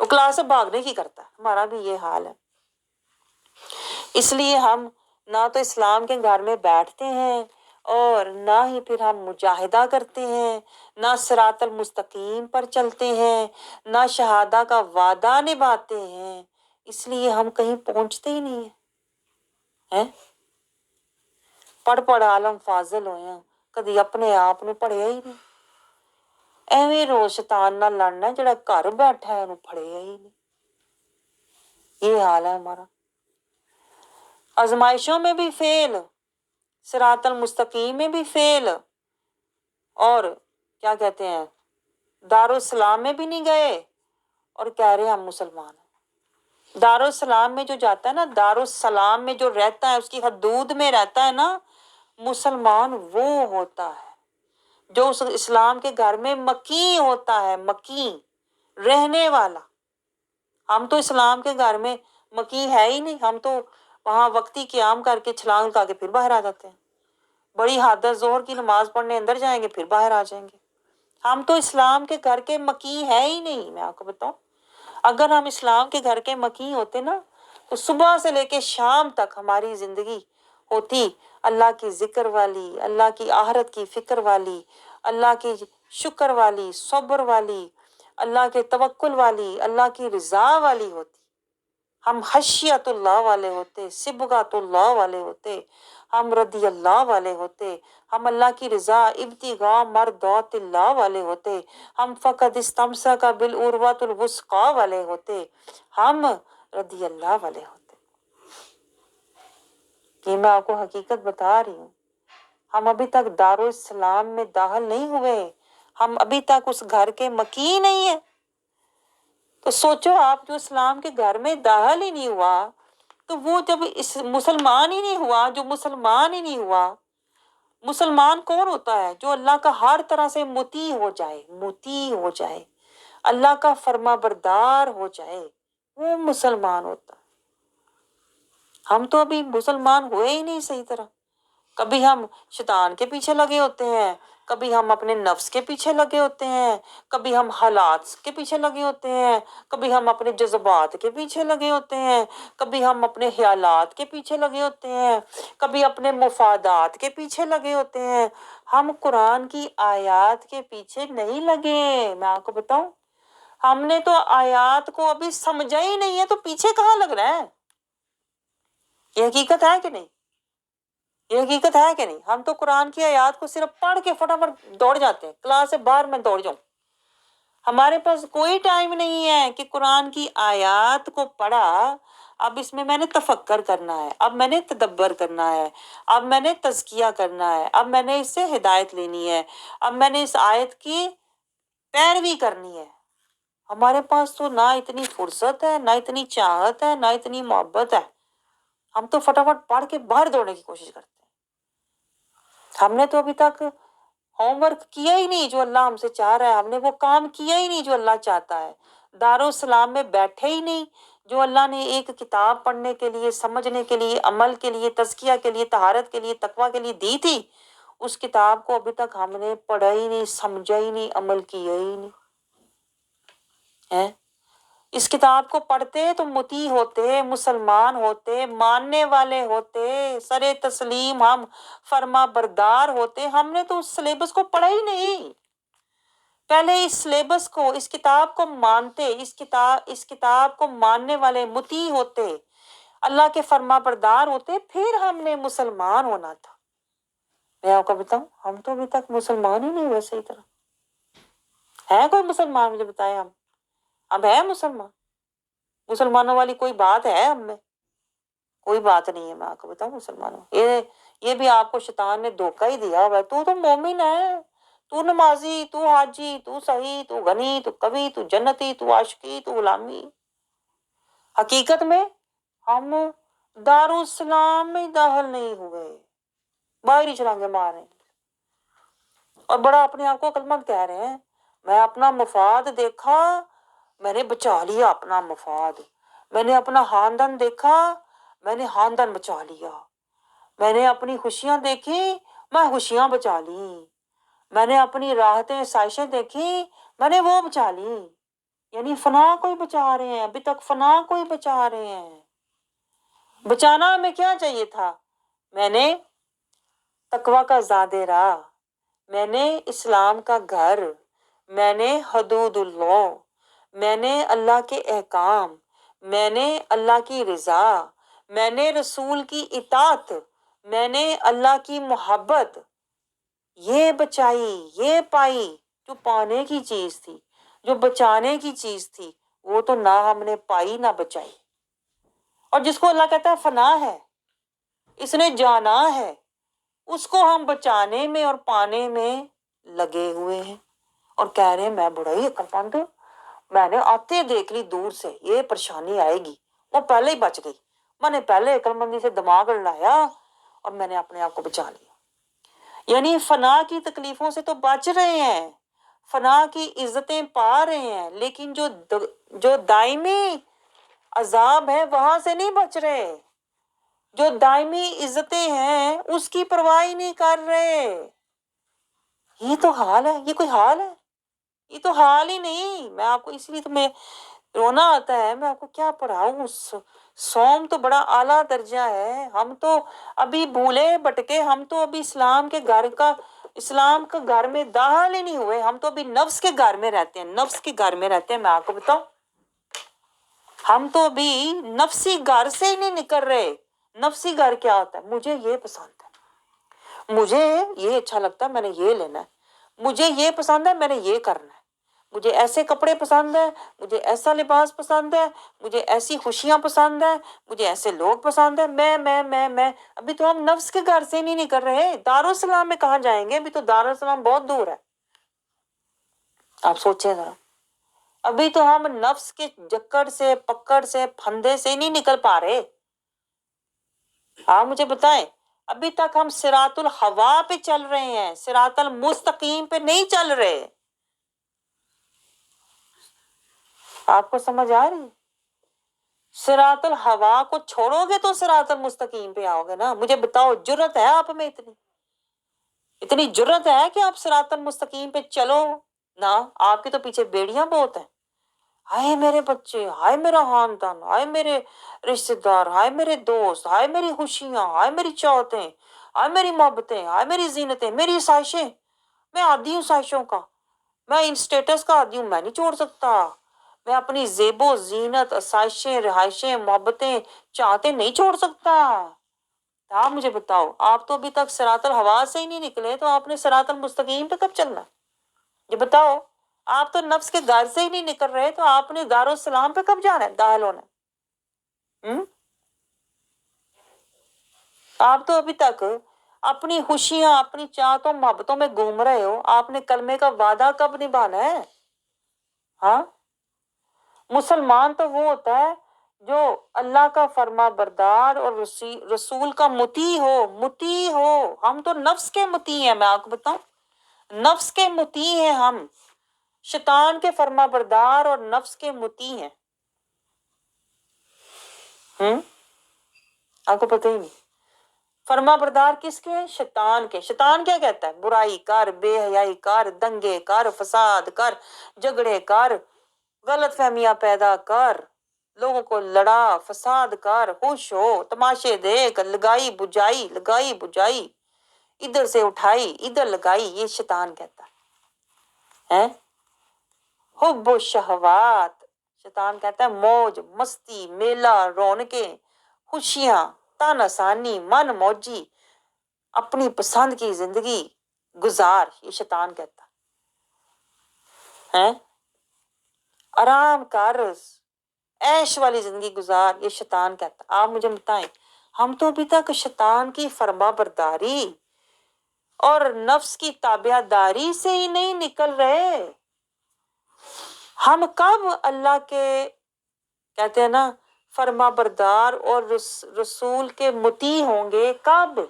وہ کلاس سے بھاگنے کی کرتا ہے. ہمارا بھی یہ حال ہے. اس لیے ہم نہ تو اسلام کے گھر میں بیٹھتے ہیں اور نہ ہی پھر ہم مجاہدہ کرتے ہیں، نہ صراط المستقیم پر چلتے ہیں، نہ شہادہ کا وعدہ نبھاتے ہیں. اس لیے ہم کہیں پہنچتے ہی نہیں ہیں. پڑھ عالم فاضل ہویا کدی اپنے آپ نے پڑھیا ہی نہیں. ایویں روز شیطان نال لڑنا جڑا گھر بیٹھا ہے انہوں پڑھیا ہی نہیں. یہ حال ہے ہمارا. آزمائشوں میں بھی فیل، صراط المستقیم میں بھی فیل، اور کیا کہتے ہیں دارالسلام میں بھی نہیں گئے اور کہہ رہے ہیں ہم مسلمان ہیں. دارالسلام میں جو جاتا ہے نا، دارالسلام میں جو رہتا ہے اس کی حدود میں رہتا ہے نا، مسلمان وہ ہوتا ہے جو اس اسلام کے گھر میں مکی ہوتا ہے، مکی رہنے والا. ہم تو اسلام کے گھر میں مکی ہے ہی نہیں. ہم تو وہاں وقتی قیام کر کے چھلانگ لگا کے پھر باہر آ جاتے ہیں. بڑی حادث ظہر کی نماز پڑھنے اندر جائیں گے پھر باہر آ جائیں گے. ہم تو اسلام کے گھر کے مکی ہے ہی نہیں. میں آپ کو بتاؤں اگر ہم اسلام کے گھر کے مکی ہوتے نا تو صبح سے لے کے شام تک ہماری زندگی ہوتی اللہ کی ذکر والی، اللہ کی آخرت کی فکر والی، اللہ کی شکر والی، صبر والی، اللہ کے توکل والی، اللہ کی رضا والی ہوتی. ہم خشیت اللہ والے ہوتے، صبغۃ اللہ والے ہوتے، ہم رضی اللہ والے ہوتے، ہم اللہ کی رضا ابتغاء مرضات اللہ والے ہوتے، ہم فقط استمسک بالعروۃ الوثقی والے ہوتے، ہم رضی اللہ والے ہوتے. یہ میں آپ کو حقیقت بتا رہی ہوں. ہم ابھی تک دارالاسلام میں داخل نہیں ہوئے، ہم ابھی تک اس گھر کے مکی نہیں ہیں. تو سوچو آپ جو اسلام کے گھر میں داخل ہی نہیں ہوا تو وہ جب اس مسلمان ہی نہیں ہوا، جو مسلمان ہی نہیں ہوا. مسلمان کون ہوتا ہے؟ جو اللہ کا ہر طرح سے مطیع ہو جائے، مطیع ہو جائے، اللہ کا فرما بردار ہو جائے، وہ مسلمان ہوتا ہے. ہم تو ابھی مسلمان ہوئے ہی نہیں صحیح طرح. کبھی ہم شیطان کے پیچھے لگے ہوتے ہیں، کبھی ہم اپنے نفس کے پیچھے لگے ہوتے ہیں، کبھی ہم حالات کے پیچھے لگے ہوتے ہیں، کبھی ہم اپنے جذبات کے پیچھے لگے ہوتے ہیں، کبھی ہم اپنے خیالات کے پیچھے لگے ہوتے ہیں، کبھی اپنے مفادات کے پیچھے لگے ہوتے ہیں. ہم قرآن کی آیات کے پیچھے نہیں لگے. میں آپ کو بتاؤں ہم نے تو آیات کو ابھی سمجھا ہی نہیں ہے تو پیچھے کہاں لگ رہا ہے. یہ حقیقت ہے کہ نہیں؟ یہ حقیقت ہے کہ نہیں؟ ہم تو قرآن کی آیات کو صرف پڑھ کے فٹافٹ دوڑ جاتے ہیں. کلاس سے باہر میں دوڑ جاؤں، ہمارے پاس کوئی ٹائم نہیں ہے کہ قرآن کی آیات کو پڑھا، اب اس میں نے تفکر کرنا ہے، اب میں نے تدبر کرنا ہے، اب میں نے تزکیہ کرنا ہے، اب میں نے اس سے ہدایت لینی ہے، اب میں نے اس آیت کی پیروی کرنی ہے. ہمارے پاس تو نہ اتنی فرصت ہے، نہ اتنی چاہت ہے، نہ اتنی محبت ہے. ہم تو فٹافٹ پڑھ کے باہر دوڑنے کی کوشش کرتے ہیں. ہم نے تو ابھی تک ہوم ورک کیا ہی نہیں جو اللہ ہم سے چاہ رہا ہے. ہم نے وہ کام کیا ہی نہیں جو اللہ چاہتا ہے. دارالسلام میں بیٹھے ہی نہیں جو اللہ نے ایک کتاب پڑھنے کے لیے، سمجھنے کے لیے، عمل کے لیے، تزکیہ کے لیے، طہارت کے لیے، تقویٰ کے لیے دی تھی. اس کتاب کو ابھی تک ہم نے پڑھا ہی نہیں، سمجھا ہی نہیں، عمل کیا ہی نہیں ہے. اس کتاب کو پڑھتے تو مطیع ہوتے، مسلمان ہوتے، ماننے والے ہوتے، سر تسلیم ہم فرما بردار ہوتے. ہم نے تو اس سلیبس کو پڑھا ہی نہیں. پہلے اس سلیبس کو، اس کتاب کو مانتے، اس کتاب کو ماننے والے مطیع ہوتے، اللہ کے فرما بردار ہوتے، پھر ہم نے مسلمان ہونا تھا. میں آپ کو بتاؤں ہم تو ابھی تک مسلمان ہی نہیں ہوئے صحیح طرح. ہے کوئی مسلمان مجھے بتائے؟ ہم اب ہے مسلمان؟ مسلمانوں والی کوئی بات ہے ہم میں؟ کوئی بات نہیں ہے. میں آپ کو بتاؤں مسلمانوں یہ بھی آپ کو شیطان نے دھوکہ ہی دیا ہوا ہے. تو مومن ہے، تو نمازی، تو حاجی، تو صحیح، تو غنی، تو کبھی، تو جنتی، تو عاشقی، تو غلامی. حقیقت میں ہم دارالسلام میں داخل نہیں ہوئے، باہر ہی چھلانگے مار رہے ہیں اور بڑا اپنے آپ کو عقل مند کہہ رہے ہیں. میں اپنا مفاد دیکھا، میں نے بچا لیا اپنا مفاد. میں نے اپنا خاندان دیکھا، میں نے خاندان بچا لیا. میں نے اپنی خوشیاں دیکھی، میں خوشیاں بچا لی. میں نے اپنی راحتیں سائشیں دیکھی، میں نے وہ بچا لی. یعنی فنا کو ہی بچا رہے ہیں، ابھی تک فنا کو ہی بچا رہے ہیں۔ بچانا ہمیں کیا چاہیے تھا؟ میں نے تقوی کا زادے راہ، میں نے اسلام کا گھر، میں نے حدود اللہ، میں نے اللہ کے احکام، میں نے اللہ کی رضا، میں نے رسول کی اطاعت، میں نے اللہ کی محبت، یہ بچائی، یہ پائی۔ جو پانے کی چیز تھی، جو بچانے کی چیز تھی، وہ تو نہ ہم نے پائی نہ بچائی۔ اور جس کو اللہ کہتا ہے فنا ہے، اس نے جانا ہے، اس کو ہم بچانے میں اور پانے میں لگے ہوئے ہیں، اور کہہ رہے ہیں میں بڑا ہی عقل مند ہوں، میں نے آتے دیکھ لی دور سے یہ پریشانی آئے گی، وہ پہلے ہی بچ گئی، میں نے پہلے عقل مندی سے دماغ لڑایا اور میں نے اپنے آپ کو بچا لیا۔ یعنی فنا کی تکلیفوں سے تو بچ رہے ہیں، فنا کی عزتیں پا رہے ہیں، لیکن جو دائمی عذاب ہے وہاں سے نہیں بچ رہے، جو دائمی عزتیں ہیں اس کی پرواہ ہی نہیں کر رہے۔ یہ تو حال ہے، یہ کوئی حال ہے؟ یہ تو حال ہی نہیں۔ میں آپ کو اس لیے تو میں رونا آتا ہے، میں آپ کو کیا پڑھاؤں۔ سوم تو بڑا اعلیٰ درجہ ہے، ہم تو ابھی بھولے بٹکے، ہم تو ابھی اسلام کا گھر میں داخل ہی نہیں ہوئے، ہم تو ابھی نفس کے گھر میں رہتے ہیں، نفس کے گھر میں رہتے ہیں۔ میں آپ کو بتاؤں، ہم تو ابھی نفسی گھر سے ہی نہیں نکل رہے۔ نفسی گھر کیا ہوتا ہے؟ مجھے یہ پسند ہے، مجھے یہ اچھا لگتا ہے، میں نے یہ لینا ہے، مجھے یہ پسند ہے، میں نے یہ کرنا ہے، مجھے ایسے کپڑے پسند ہیں، مجھے ایسا لباس پسند ہے، مجھے ایسی خوشیاں پسند ہیں، مجھے ایسے لوگ پسند ہیں۔ میں ابھی تو ہم نفس کے گھر سے نہیں نکل رہے۔ دارالسلام میں کہاں جائیں گے؟ ابھی تو دارالسلام بہت دور ہے، آپ سوچیں ذرا۔ ابھی تو ہم نفس کے جکڑ سے، پکڑ سے، پھندے سے نہیں نکل پا رہے۔ آپ مجھے بتائیں، ابھی تک ہم صراط الہوا پہ چل رہے ہیں، صراط المستقیم پہ نہیں چل رہے۔ آپ کو سمجھ آ رہی؟ صراط الہوا کو چھوڑو گے تو صراط المستقیم پہ آؤ گے نا۔ مجھے بتاؤ، جرت ہے آپ میں اتنی جرت ہے کہ آپ صراط المستقیم پہ چلو؟ نہ، آپ کے تو پیچھے بیڑیاں بہت ہیں۔ ہائے میرے بچے، ہائے میرا خاندان، ہائے میرے رشتے دار، ہائے میرے دوست، ہائے میری خوشیاں، ہائے میری چاہتیں، ہائے میری محبتیں، ہائے میری زینتیں، میری خواہشیں۔ میں عادی ہوں خواہشوں کا، میں ان سٹیٹس کا عادی ہوں، میں نہیں چھوڑ سکتا۔ میں اپنی زیب و زینت، آسائشیں، رہائشیں، محبتیں، چاہتے نہیں چھوڑ سکتا۔ آپ مجھے بتاؤ، آپ تو ابھی تک صراط الہوا سے ہی نہیں نکلے، تو آپ نے صراط المستقیم پہ کب چلنا؟ یہ بتاؤ، آپ تو نفس کے گھر سے ہی نہیں نکل رہے، تو آپ نے دارالسلام پہ کب جانا ہے، داخل ہونا ہے؟ آپ تو ابھی تک اپنی خوشیاں، اپنی چاہتوں، محبتوں میں گھوم رہے ہو۔ آپ نے کلمے کا وعدہ کب نبھانا ہے؟ ہاں، مسلمان تو وہ ہوتا ہے جو اللہ کا فرما بردار اور رسول کا مطیع ہو۔ ہم تو نفس کے مطیع ہیں، میں آپ کو بتاؤں، نفس کے مطیع ہیں ہم، شیطان کے فرما بردار اور نفس کے مطیع ہیں۔ آپ کو پتہ ہی نہیں، فرما بردار کس کے ہیں؟ شیطان کے۔ شیطان کیا کہتا ہے؟ برائی کر، بے حیائی کر، دنگے کر، فساد کر، جھگڑے کر، غلط فہمیاں پیدا کر، لوگوں کو لڑا، فساد کر، خوش ہو، تماشے دیکھ، لگائی بجائی، ادھر سے اٹھائی ادھر لگائی، یہ شیطان کہتا ہے۔ حب و شہوات، شیطان کہتا ہے موج مستی، میلہ رونقیں، خوشیاں، تن آسانی، من موجی، اپنی پسند کی زندگی گزار، یہ شیطان کہتا ہے۔ آرام کر، عیش والی زندگی گزار، یہ شیطان کہتا ہے۔ آپ مجھے بتائیں، ہم تو ابھی تک شیطان کی فرما برداری اور نفس کی تابع داری سے ہی نہیں نکل رہے۔ ہم کب اللہ کے، کہتے ہیں نا، فرما بردار اور رسول کے مطیع ہوں گے؟ کب؟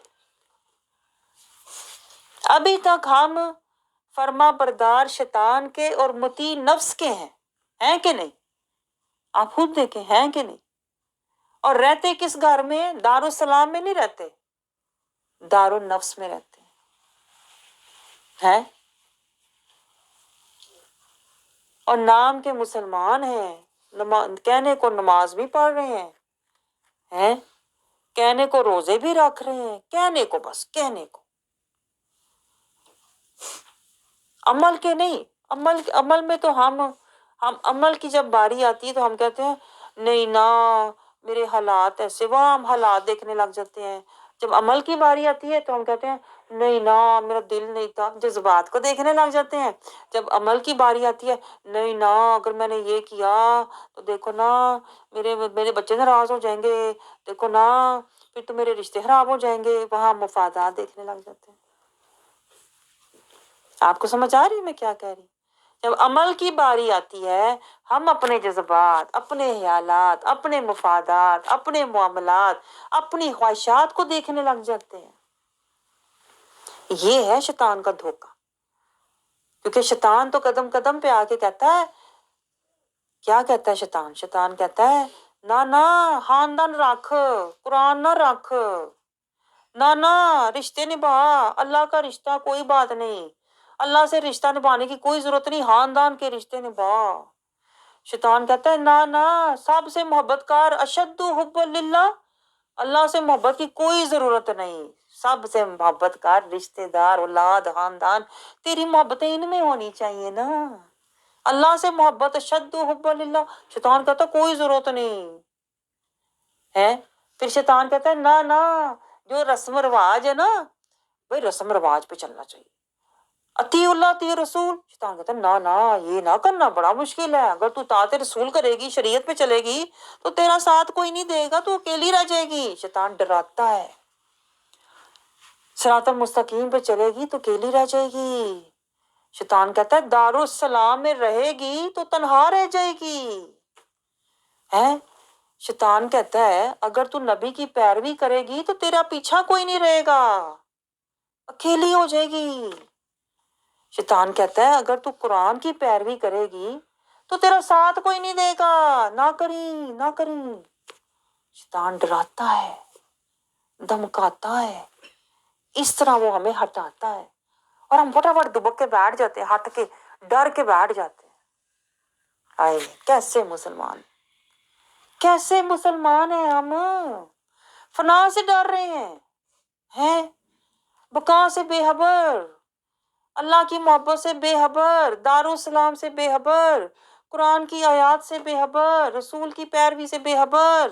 ابھی تک ہم فرما بردار شیطان کے اور مطیع نفس کے ہیں کہ نہیں؟ آپ خود دیکھیں، ہیں کہ نہیں؟ اور رہتے کس گھر میں؟ دارالسلام میں نہیں رہتے، دارالنفس میں رہتے ہیں۔ اور نام کے مسلمان ہیں، کہنے کو نماز بھی پڑھ رہے ہیں، کہنے کو روزے بھی رکھ رہے ہیں، کہنے کو، بس کہنے کو، عمل کے نہیں۔ عمل میں تو ہم عمل کی جب باری آتی ہے تو ہم کہتے ہیں نہیں نا میرے حالات ایسے، وہاں ہم حالات دیکھنے لگ جاتے ہیں۔ جب عمل کی باری آتی ہے تو ہم کہتے ہیں نہیں نا میرا دل نہیں تھا، جذبات کو دیکھنے لگ جاتے ہیں۔ جب عمل کی باری آتی ہے، نہیں نا اگر میں نے یہ کیا تو دیکھو نا میرے بچے ناراض ہو جائیں گے، دیکھو نا پھر تو میرے رشتے خراب ہو جائیں گے، وہاں مفادات دیکھنے لگ جاتے ہیں۔ آپ کو سمجھ آ رہی ہے میں کیا کہہ رہی ہوں؟ جب عمل کی باری آتی ہے ہم اپنے جذبات، اپنے خیالات، اپنے مفادات، اپنے معاملات، اپنی خواہشات کو دیکھنے لگ جاتے ہیں۔ یہ ہے شیطان کا دھوکہ، کیونکہ شیطان تو قدم قدم پہ آ کے کہتا ہے، کیا کہتا ہے شیطان؟ شیطان کہتا ہے نہ خاندان رکھ، قرآن نہ رکھ، نہ رشتے نبھا، اللہ کا رشتہ کوئی بات نہیں، اللہ سے رشتہ نبھانے کی کوئی ضرورت نہیں، خاندان کے رشتے نبھا۔ شیطان کہتا ہے نہ سب سے محبت کر، اشد حب للہ، اللہ سے محبت کی کوئی ضرورت نہیں، سب سے محبت کر، رشتے دار، اولاد، خاندان، تیری محبتیں ان میں ہونی چاہیے نا، اللہ سے محبت، اشد حب للہ۔ شیطان کہتا ہے کوئی ضرورت نہیں ہے۔ پھر شیطان کہتا ہے نہ جو رسم و رواج ہے نا بھائی، رسم رواج پہ چلنا چاہیے، اطیع اللہ اطیع رسول۔ شیطان کہتا ہے نہ یہ نہ کرنا، بڑا مشکل ہے، اگر تو اطاعت رسول کرے گی، شریعت پہ چلے گی تو تیرا ساتھ کوئی نہیں دے گا، تو اکیلی رہ جائے گی۔ شیطان ڈراتا ہے، صراط المستقیم پہ چلے گی تو اکیلی رہ جائے گی۔ شیطان کہتا ہے دارالسلام میں رہے گی تو تنہا رہ جائے گی، ہے۔ شیطان کہتا ہے اگر تو نبی کی پیروی کرے گی تو تیرا پیچھا کوئی نہیں رہے گا، اکیلی ہو جائے گی۔ شیطان کہتا ہے اگر تو قرآن کی پیروی کرے گی تو تیرا ساتھ کوئی نہیں دے گا، نہ کری۔ شیطان ڈراتا ہے، دھمکاتا ہے، اس طرح وہ ہمیں ہٹاتا ہے، اور ہم فٹافٹ دبک کے بیٹھ جاتے ہیں، ہٹ کے ڈر کے بیٹھ جاتے ہیں۔ آئے کیسے مسلمان ہیں ہم، فنا سے ڈر رہے ہیں، بقا سے بے خبر، اللہ کی محبت سے بے خبر، دارالسلام سے بے خبر، قرآن کی آیات سے بے خبر، رسول کی پیروی سے بے خبر،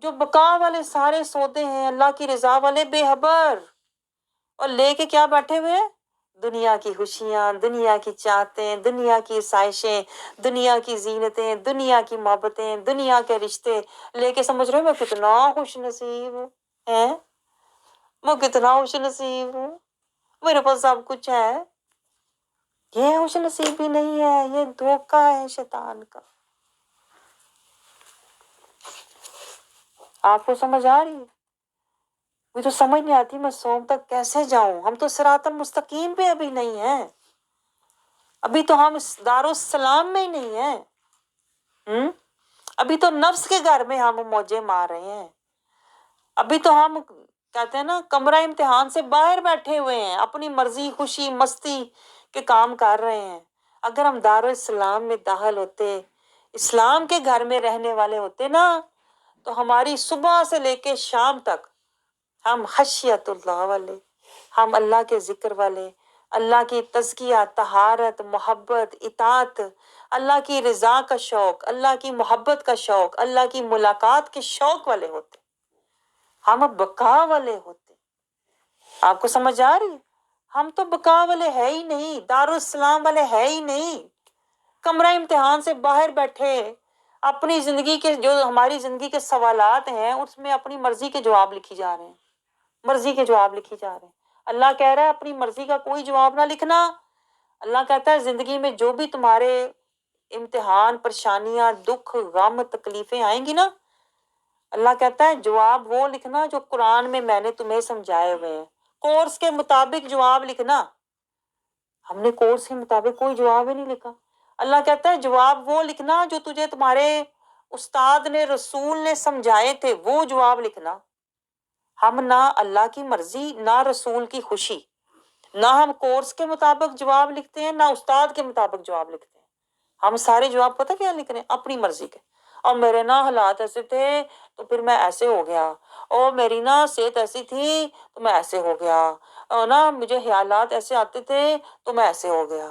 جو بقا والے سارے سودے ہیں اللہ کی رضا والے بے خبر، اور لے کے کیا بیٹھے ہوئے ہیں؟ دنیا کی خوشیاں، دنیا کی چاہتیں، دنیا کی سائشیں، دنیا کی زینتیں، دنیا کی محبتیں، دنیا کے رشتے لے کے سمجھ رہے ہو میں کتنا خوش نصیب ہوں، میں کتنا خوش نصیب ہوں، میرے پاس سب کچھ ہے۔ یہ خوش نصیبی نہیں ہے، یہ دھوکہ ہے شیطان کا۔ آپ کو سمجھ آ رہی ہے؟ مجھے تو سمجھ نہیں آتی میں سوم تک کیسے جاؤں، ہم تو صراط المستقیم پہ ابھی نہیں ہیں، ابھی تو ہم دارالسلام میں ہی نہیں ہیں، ابھی تو نفس کے گھر میں ہم موجے مار رہے ہیں، ابھی تو ہم کہتے ہیں نا کمرہ امتحان سے باہر بیٹھے ہوئے ہیں، اپنی مرضی، خوشی، مستی کے کام کر رہے ہیں۔ اگر ہم دارالاسلام میں داخل ہوتے، اسلام کے گھر میں رہنے والے ہوتے نا، تو ہماری صبح سے لے کے شام تک ہم خشیت اللہ والے، ہم اللہ کے ذکر والے، اللہ کی تزکیہ، طہارت، محبت، اطاعت، اللہ کی رضا کا شوق، اللہ کی محبت کا شوق، اللہ کی ملاقات کے شوق والے ہوتے، ہم بقا والے ہوتے۔ آپ کو سمجھ آ رہی ہے؟ ہم تو بقا والے ہے ہی نہیں، دارالسلام والے ہے ہی نہیں، کمرہ امتحان سے باہر بیٹھے، اپنی زندگی کے جو ہماری زندگی کے سوالات ہیں اس میں اپنی مرضی کے جواب لکھی جا رہے ہیں، مرضی کے جواب لکھی جا رہے ہیں۔ اللہ کہہ رہا ہے اپنی مرضی کا کوئی جواب نہ لکھنا۔ اللہ کہتا ہے زندگی میں جو بھی تمہارے امتحان، پریشانیاں، دکھ، غم، تکلیفیں آئیں گی نا، اللہ کہتا ہے جواب وہ لکھنا جو قرآن میں نے تمہیں سمجھائے ہوئے ہیں، کورس کے مطابق جواب لکھنا۔ ہم نے کورس کے مطابق کوئی جواب ہی نہیں لکھا۔ اللہ کہتا ہے جواب وہ لکھنا جو تجھے تمہارے استاد نے، رسول نے سمجھائے تھے، وہ جواب لکھنا۔ ہم نہ اللہ کی مرضی، نہ رسول کی خوشی، نہ ہم کورس کے مطابق جواب لکھتے ہیں، نہ استاد کے مطابق جواب لکھتے ہیں۔ ہم سارے جواب پتہ کیا لکھ رہے ہیں؟ اپنی مرضی کے. اور میرے نا حالات ایسے تھے تو پھر میں ایسے ہو گیا، اور میری نا صحت ایسی تھی تو میں ایسے ہو گیا، اور نا مجھے خیالات ایسے آتے تھے تو میں ایسے ہو گیا.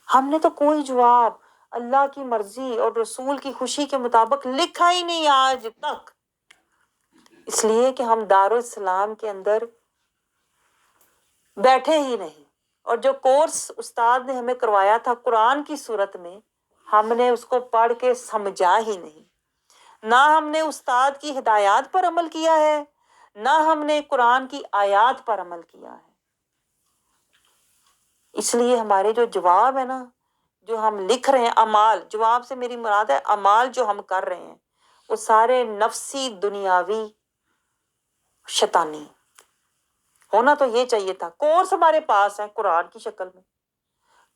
ہم نے تو کوئی جواب اللہ کی مرضی اور رسول کی خوشی کے مطابق لکھا ہی نہیں آج تک، اس لیے کہ ہم دارالسلام کے اندر بیٹھے ہی نہیں. اور جو کورس استاد نے ہمیں کروایا تھا قرآن کی صورت میں، ہم نے اس کو پڑھ کے سمجھا ہی نہیں. نہ ہم نے استاد کی ہدایات پر عمل کیا ہے، نہ ہم نے قرآن کی آیات پر عمل کیا ہے. اس لیے ہمارے جو جواب ہے نا، جو ہم لکھ رہے ہیں اعمال، جواب سے میری مراد ہے اعمال جو ہم کر رہے ہیں، وہ سارے نفسی، دنیاوی، شیطانی. ہونا تو یہ چاہیے تھا کورس ہمارے پاس ہے قرآن کی شکل میں،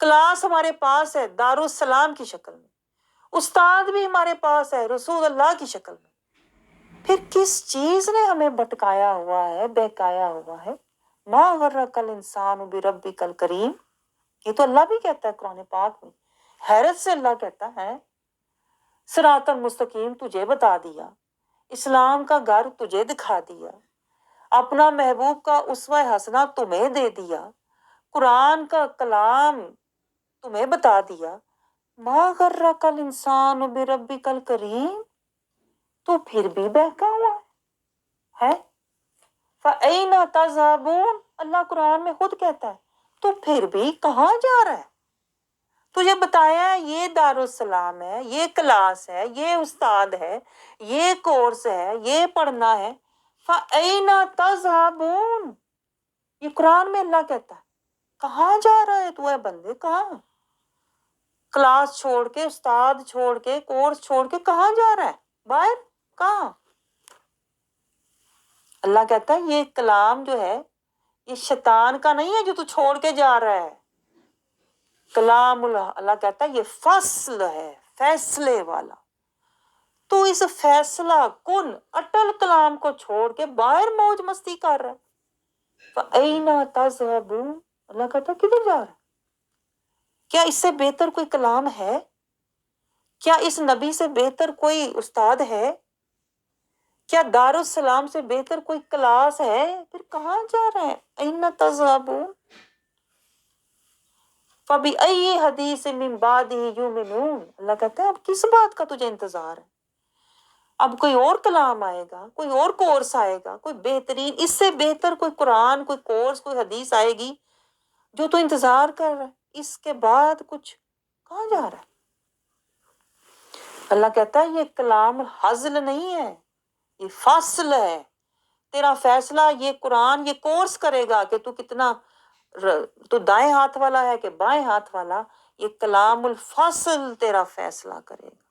کلاس ہمارے پاس ہے دارالسلام کی شکل میں، استاد بھی ہمارے پاس ہے رسول اللہ کی شکل میں. پھر کس چیز نے ہمیں بھٹکایا ہوا ہے، بہکایا ہوا ہے؟ ما غرک الانسان بربک الکریم، یہ تو اللہ بھی کہتا ہے قرآن پاک میں، حیرت سے اللہ کہتا ہے صراط المستقیم تجھے بتا دیا، اسلام کا گھر تجھے دکھا دیا، اپنا محبوب کا اسوہ حسنہ تمہیں دے دیا، قرآن کا کلام تمہیں بتا دیا. ما غرک الانسان بربک الکریم، تو پھر بھی بہکا ہوا ہے. فَأَيْنَ تَذْهَبُونَ، اللہ قرآن میں خود کہتا ہے تو پھر بھی کہاں جا رہا ہے؟ تجھے بتایا ہے یہ دارالسلام ہے، یہ کلاس ہے، یہ استاد ہے، یہ کورس ہے، یہ پڑھنا ہے. فَأَيْنَ تَذْهَبُونَ، یہ قرآن میں اللہ کہتا ہے کہاں جا رہا ہے تو اے بندے؟ کہاں؟ کلاس چھوڑ کے، استاد چھوڑ کے، کورس چھوڑ کے کہاں جا رہا ہے؟ باہر کہاں؟ اللہ کہتا ہے یہ کلام جو ہے یہ شیطان کا نہیں ہے جو تو چھوڑ کے جا رہا ہے. کلام اللہ کہتا ہے یہ فصل ہے، فیصلے والا. تو اس فیصلہ کن اٹل کلام کو چھوڑ کے باہر موج مستی کر رہا ہے. فَأَيْنَ تَذْهَبُونَ، اللہ کہتا ہے کدھر جا رہا ہے؟ کیا اس سے بہتر کوئی کلام ہے؟ کیا اس نبی سے بہتر کوئی استاد ہے؟ کیا دارالسلام سے بہتر کوئی کلاس ہے؟ پھر کہاں جا رہا ہے؟ أَيْنَ تَذْهَبُونَ فَبِأَيِّ حَدِيثٍ مِّن بَعْدِهِ يُؤْمِنُونَ، اللہ کہتا ہے اب کس بات کا تجھے انتظار ہے؟ اب کوئی اور کلام آئے گا، کوئی اور کورس آئے گا، کوئی بہترین، اس سے بہتر کوئی قرآن، کوئی کورس، کوئی حدیث آئے گی جو تو انتظار کر رہا ہے. اس کے بعد کچھ کہاں جا رہا ہے؟ اللہ کہتا ہے یہ کلام ہزل نہیں ہے، یہ فصل ہے. تیرا فیصلہ یہ قرآن، یہ کورس کرے گا کہ تو کتنا تو دائیں ہاتھ والا ہے کہ بائیں ہاتھ والا. یہ کلام الفصل تیرا فیصلہ کرے گا.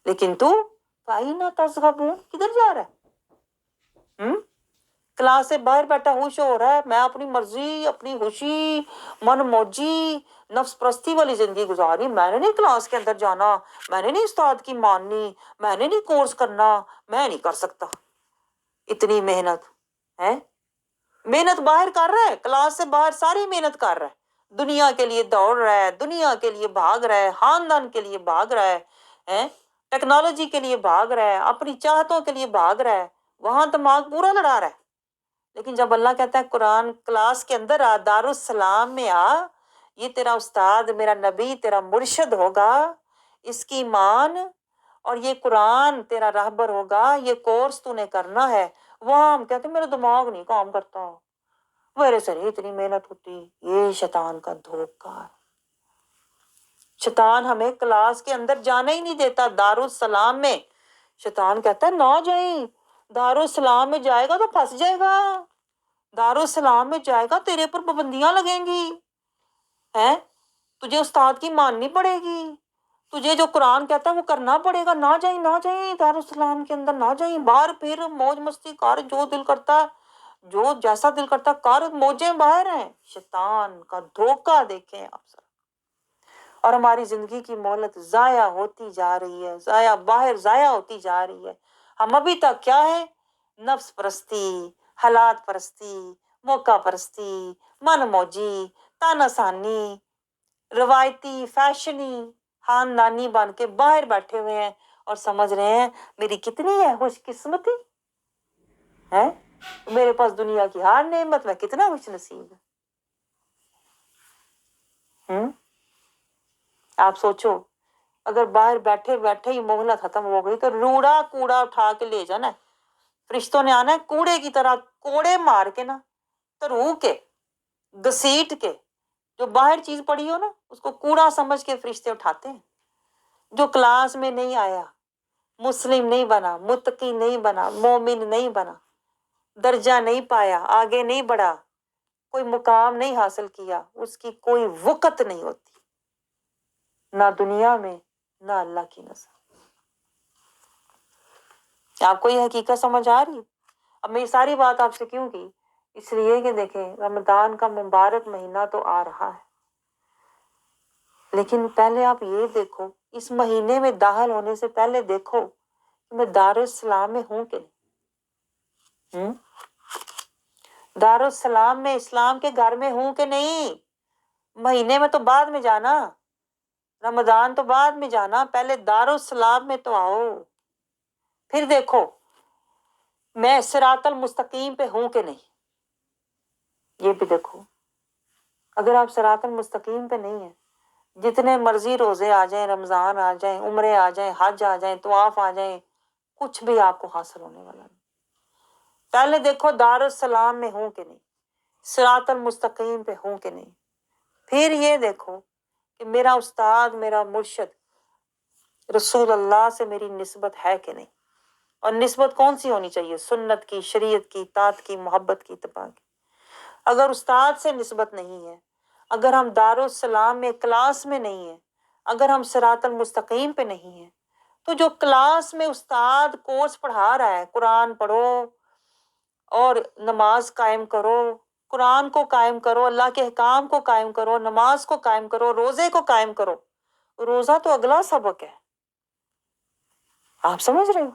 لیکن تو فَأَيْنَ تَذْهَبُونَ، کدھر جا رہا ہے؟ کلاس سے باہر بیٹھا ہوش ہو رہا ہے، میں اپنی مرضی، اپنی خوشی، من موجی، نفس پرستی والی زندگی گزاری. میں نے نہیں کلاس کے اندر جانا، میں نے نہیں استاد کی ماننی، میں نے نہیں کورس کرنا، میں نہیں کر سکتا. اتنی محنت ہے، محنت باہر کر رہا ہے، کلاس سے باہر ساری محنت کر رہا ہے، دنیا کے لیے دوڑ رہا ہے، دنیا کے لیے بھاگ رہا ہے، خاندان کے لیے بھاگ رہا ہے، ٹیکنالوجی کے لیے بھاگ رہا ہے، اپنی چاہتوں کے لیے بھاگ رہا ہے، وہاں دماغ پورا لڑا رہا ہے. لیکن جب اللہ کہتا ہے قرآن کلاس کے اندر آ، دارالسلام میں آ، یہ تیرا استاد، میرا نبی تیرا مرشد ہوگا، اس کی مان، اور یہ قرآن تیرا راہبر ہوگا، یہ کورس تو نے کرنا ہے. وہاں ہم کہتے ہیں میرا دماغ نہیں کام کرتا، میرے سے نہیں اتنی محنت ہوتی. یہ شیطان کا دھوکہ ہے. شیطان ہمیں کلاس کے اندر جانا ہی نہیں دیتا. دارالسلام میں شیطان کہتا ہے نہ جائیں، دارالسلام میں جائے گا تو پھنس جائے گا، دارالسلام میں جائے گا تیرے پر پابندیاں لگیں گی، تجھے استاد کی ماننی پڑے گی، تجھے جو قرآن کہتا ہے وہ کرنا پڑے گا. نہ جائیں، نہ جائیں، دارالسلام کے اندر نہ جائیں. باہر پھر موج مستی کر، جو دل کرتا ہے، جو جیسا دل کرتا کر، موجیں باہر ہیں. شیطان کا دھوکہ دیکھیں آپ سر. اور ہماری زندگی کی مہلت ضائع ہوتی جا رہی ہے، ضائع ہوتی جا رہی ہے. ہم ابھی تک کیا ہے؟ نفس پرستی، حالات پرستی، موقع پرستی، من موجی، تانہ ثانی، روایتی فیشنی خاندانی بن کے باہر بیٹھے ہوئے ہیں اور سمجھ رہے ہیں میری کتنی ہے خوش قسمتی ہے، میرے پاس دنیا کی ہر نعمت، میں کتنا خوش نصیب ہے۔ آپ سوچو اگر باہر بیٹھے بیٹھے ہی مہلت ختم ہو گئی تو روڑا کوڑا اٹھا کے لے جانا ہے، فرشتوں نے آنا ہے کوڑے کی طرح، کوڑے مار کے نا، ترو کے، گسیٹ کے، جو باہر چیز پڑی ہو نا اس کو کوڑا سمجھ کے فرشتے اٹھاتے ہیں۔ جو کلاس میں نہیں آیا، مسلم نہیں بنا، متقی نہیں بنا، مومن نہیں بنا، درجہ نہیں پایا، آگے نہیں بڑھا، کوئی مقام نہیں حاصل کیا، اس کی کوئی وقت نہیں ہوتی، نہ دنیا میں نہ اللہ کی نظر۔ آپ کو یہ حقیقت سمجھ آ رہی ہے؟ اب میں یہ ساری بات آپ سے کیوں کی؟ اس لیے کہ دیکھیں رمضان کا مبارک مہینہ تو آ رہا ہے، لیکن پہلے آپ یہ دیکھو، اس مہینے میں داخل ہونے سے پہلے دیکھو کہ میں دارالسلام میں ہوں کہ نہیں، دارالسلام میں اسلام کے گھر میں ہوں کہ نہیں؟ مہینے میں تو بعد میں جانا، رمضان تو بعد میں جانا، پہلے دارالسلام میں تو آؤ، پھر دیکھو میں صراط المستقیم پہ ہوں کہ نہیں، یہ بھی دیکھو۔ اگر آپ صراط المستقیم پہ نہیں ہیں، جتنے مرضی روزے آ جائیں، رمضان آ جائیں، عمرے آ جائیں، حج آ جائیں، طواف آ جائیں، کچھ بھی آپ کو حاصل ہونے والا نہیں۔ پہلے دیکھو دارالسلام میں ہوں کہ نہیں، صراط المستقیم پہ ہوں کہ نہیں، پھر یہ دیکھو کہ میرا استاد، میرا مرشد رسول اللہ سے میری نسبت ہے کہ نہیں، اور نسبت کون سی ہونی چاہیے؟ سنت کی، شریعت کی، اطاعت کی، محبت کی، اتباع کی۔ اگر استاد سے نسبت نہیں ہے، اگر ہم دارالسلام میں کلاس میں نہیں ہیں، اگر ہم صراط المستقیم پہ نہیں ہیں، تو جو کلاس میں استاد کورس پڑھا رہا ہے، قرآن پڑھو اور نماز قائم کرو، قرآن کو قائم کرو، اللہ کے احکام کو قائم کرو، نماز کو قائم کرو، روزے کو قائم کرو، روزہ تو اگلا سبق ہے۔ آپ سمجھ رہے ہو؟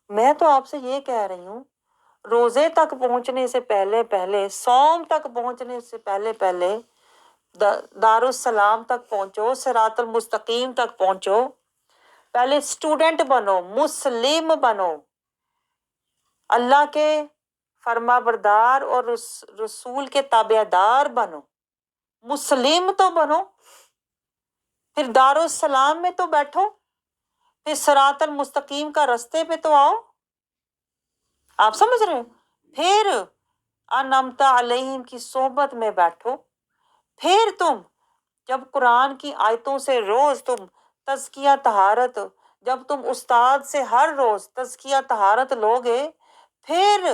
میں تو آپ سے یہ کہہ رہی ہوں روزے تک پہنچنے سے پہلے پہلے، صوم تک پہنچنے سے پہلے پہلے دارالسلام تک پہنچو، صراط المستقیم تک پہنچو، پہلے اسٹوڈنٹ بنو، مسلم بنو، اللہ کے فرما بردار اور رسول کے تابع دار بنو، مسلم تو بنو، پھر دارالسلام میں تو بیٹھو، پھر صراط المستقیم کا رستے پہ تو آؤ۔ آپ سمجھ رہے ہو؟ پھر انعمت علیہم کی صحبت میں بیٹھو، پھر تم جب قرآن کی آیتوں سے روز تم تزکیہ طہارت، جب تم استاد سے ہر روز تزکیہ طہارت لوگے، پھر